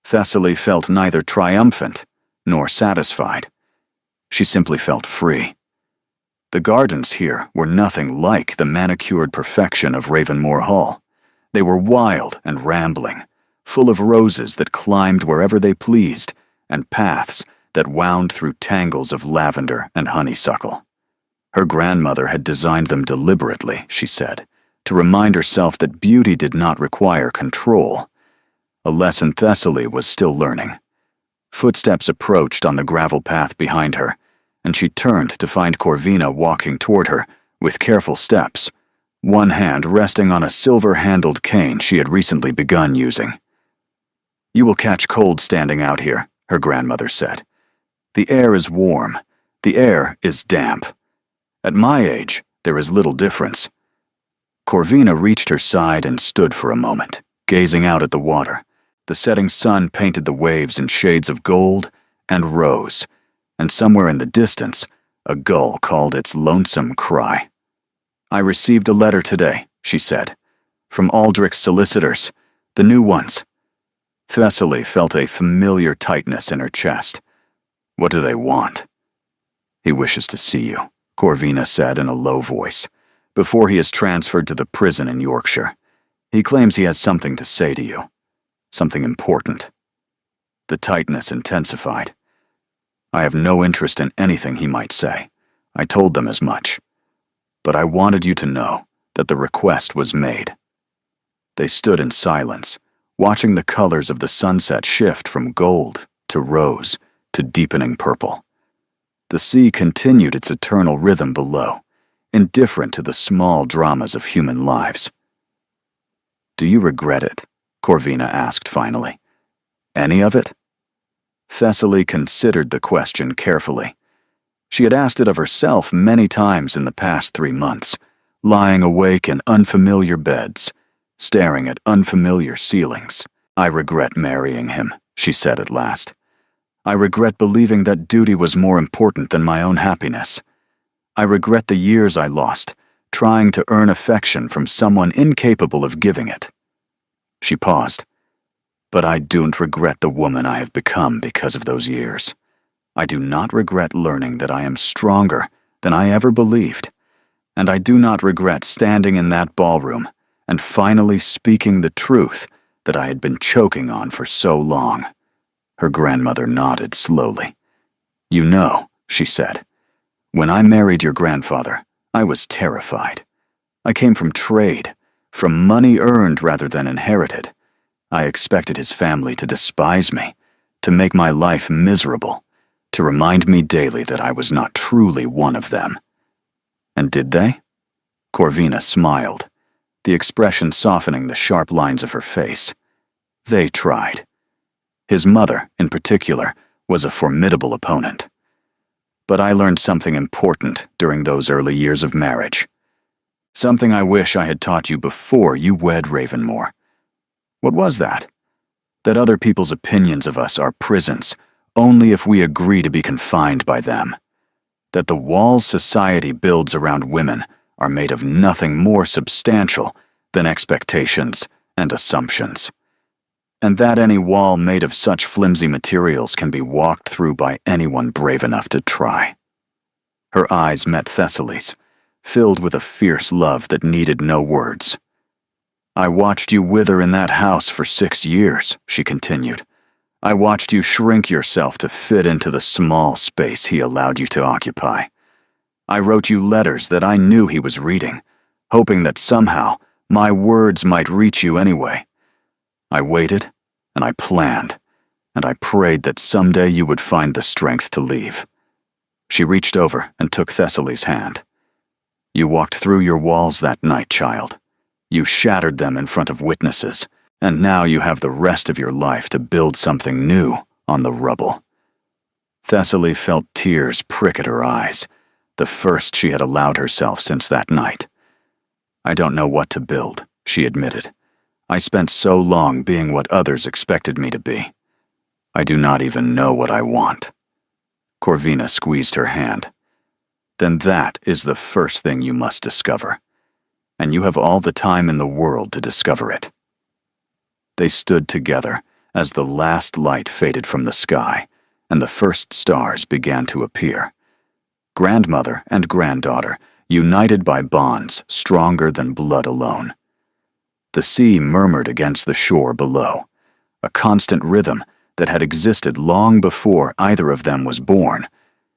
Thessaly felt neither triumphant nor satisfied. She simply felt free. The gardens here were nothing like the manicured perfection of Ravenmore Hall. They were wild and rambling, full of roses that climbed wherever they pleased, and paths that wound through tangles of lavender and honeysuckle. Her grandmother had designed them deliberately, she said, to remind herself that beauty did not require control, a lesson Thessaly was still learning. Footsteps approached on the gravel path behind her, and she turned to find Corvina walking toward her with careful steps, one hand resting on a silver-handled cane she had recently begun using. "You will catch cold standing out here," her grandmother said. "The air is warm. The air is damp. At my age, there is little difference." Corvina reached her side and stood for a moment, gazing out at the water, The setting sun painted the waves in shades of gold and rose, and somewhere in the distance, a gull called its lonesome cry. "I received a letter today," she said, "from Aldrich's solicitors, the new ones." Thessaly felt a familiar tightness in her chest. "What do they want?" "He wishes to see you," Corvina said in a low voice, "before he is transferred to the prison in Yorkshire. He claims he has something to say to you. Something important." The tightness intensified. "I have no interest in anything he might say. I told them as much. But I wanted you to know that the request was made." They stood in silence, watching the colors of the sunset shift from gold to rose to deepening purple. The sea continued its eternal rhythm below, indifferent to the small dramas of human lives. "Do you regret it?" Corvina asked finally. "Any of it?" Thessaly considered the question carefully. She had asked it of herself many times in the past 3 months, lying awake in unfamiliar beds, staring at unfamiliar ceilings. "I regret marrying him," she said at last. "I regret believing that duty was more important than my own happiness. I regret the years I lost, trying to earn affection from someone incapable of giving it." She paused. "But I don't regret the woman I have become because of those years. I do not regret learning that I am stronger than I ever believed, and I do not regret standing in that ballroom and finally speaking the truth that I had been choking on for so long." Her grandmother nodded slowly. "You know," she said, "when I married your grandfather, I was terrified. I came from trade, from money earned rather than inherited. I expected his family to despise me, to make my life miserable, to remind me daily that I was not truly one of them." "And did they?" Corvina smiled, the expression softening the sharp lines of her face. "They tried. His mother, in particular, was a formidable opponent. But I learned something important during those early years of marriage. Something I wish I had taught you before you wed Ravenmore. What was that? That other people's opinions of us are prisons only if we agree to be confined by them. That the walls society builds around women are made of nothing more substantial than expectations and assumptions. And that any wall made of such flimsy materials can be walked through by anyone brave enough to try." Her eyes met Thessaly's, filled with a fierce love that needed no words. "I watched you wither in that house for 6 years," she continued. "I watched you shrink yourself to fit into the small space he allowed you to occupy. I wrote you letters that I knew he was reading, hoping that somehow my words might reach you anyway. I waited, and I planned, and I prayed that someday you would find the strength to leave." She reached over and took Thessaly's hand. "You walked through your walls that night, child. You shattered them in front of witnesses, and now you have the rest of your life to build something new on the rubble." Thessaly felt tears prick at her eyes, the first she had allowed herself since that night. "I don't know what to build," she admitted. "I spent so long being what others expected me to be. I do not even know what I want." Corvina squeezed her hand. "Then that is the first thing you must discover. And you have all the time in the world to discover it." They stood together as the last light faded from the sky and the first stars began to appear. Grandmother and granddaughter, united by bonds stronger than blood alone. The sea murmured against the shore below, a constant rhythm that had existed long before either of them was born,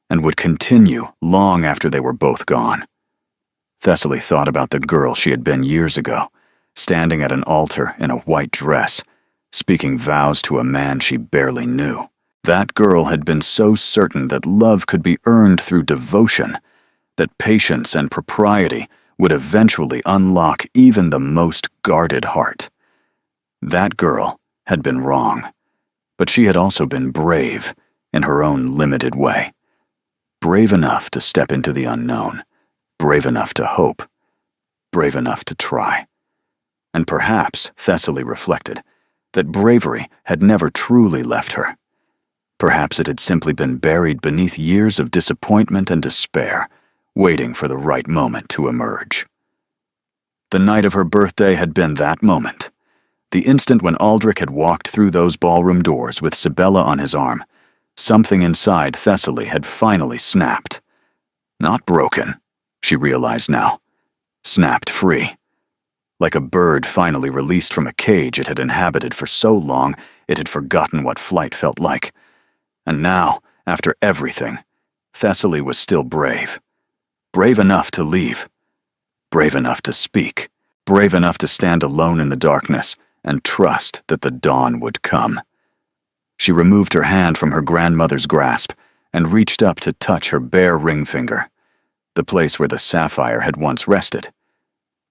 and would continue long after they were both gone. Thessaly thought about the girl she had been years ago, standing at an altar in a white dress, speaking vows to a man she barely knew. That girl had been so certain that love could be earned through devotion, that patience and propriety would eventually unlock even the most guarded heart. That girl had been wrong, but she had also been brave in her own limited way. Brave enough to step into the unknown, brave enough to hope, brave enough to try. And perhaps, Thessaly reflected, that bravery had never truly left her. Perhaps it had simply been buried beneath years of disappointment and despair, waiting for the right moment to emerge. The night of her birthday had been that moment. The instant when Aldrich had walked through those ballroom doors with Sibella on his arm, something inside Thessaly had finally snapped. Not broken, she realized now. Snapped free. Like a bird finally released from a cage it had inhabited for so long it had forgotten what flight felt like. And now, after everything, Thessaly was still brave. Brave enough to leave. Brave enough to speak. Brave enough to stand alone in the darkness and trust that the dawn would come. She removed her hand from her grandmother's grasp and reached up to touch her bare ring finger, the place where the sapphire had once rested.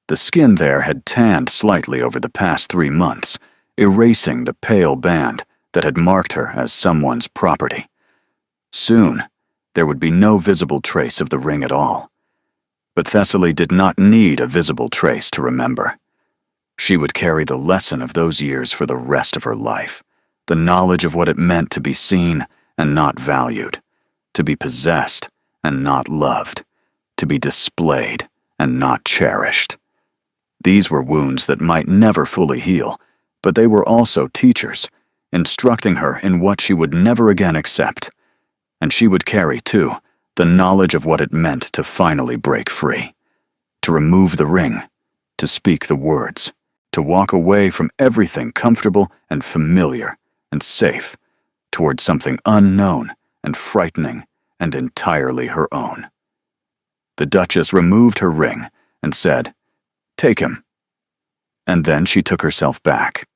The skin there had tanned slightly over the past 3 months, erasing the pale band that had marked her as someone's property. Soon, there would be no visible trace of the ring at all. But Thessaly did not need a visible trace to remember. She would carry the lesson of those years for the rest of her life, the knowledge of what it meant to be seen and not valued, to be possessed and not loved, to be displayed and not cherished. These were wounds that might never fully heal, but they were also teachers, instructing her in what she would never again accept. And she would carry, too, the knowledge of what it meant to finally break free, to remove the ring, to speak the words, to walk away from everything comfortable and familiar and safe toward something unknown and frightening and entirely her own. The Duchess removed her ring and said, "Take him." And then she took herself back.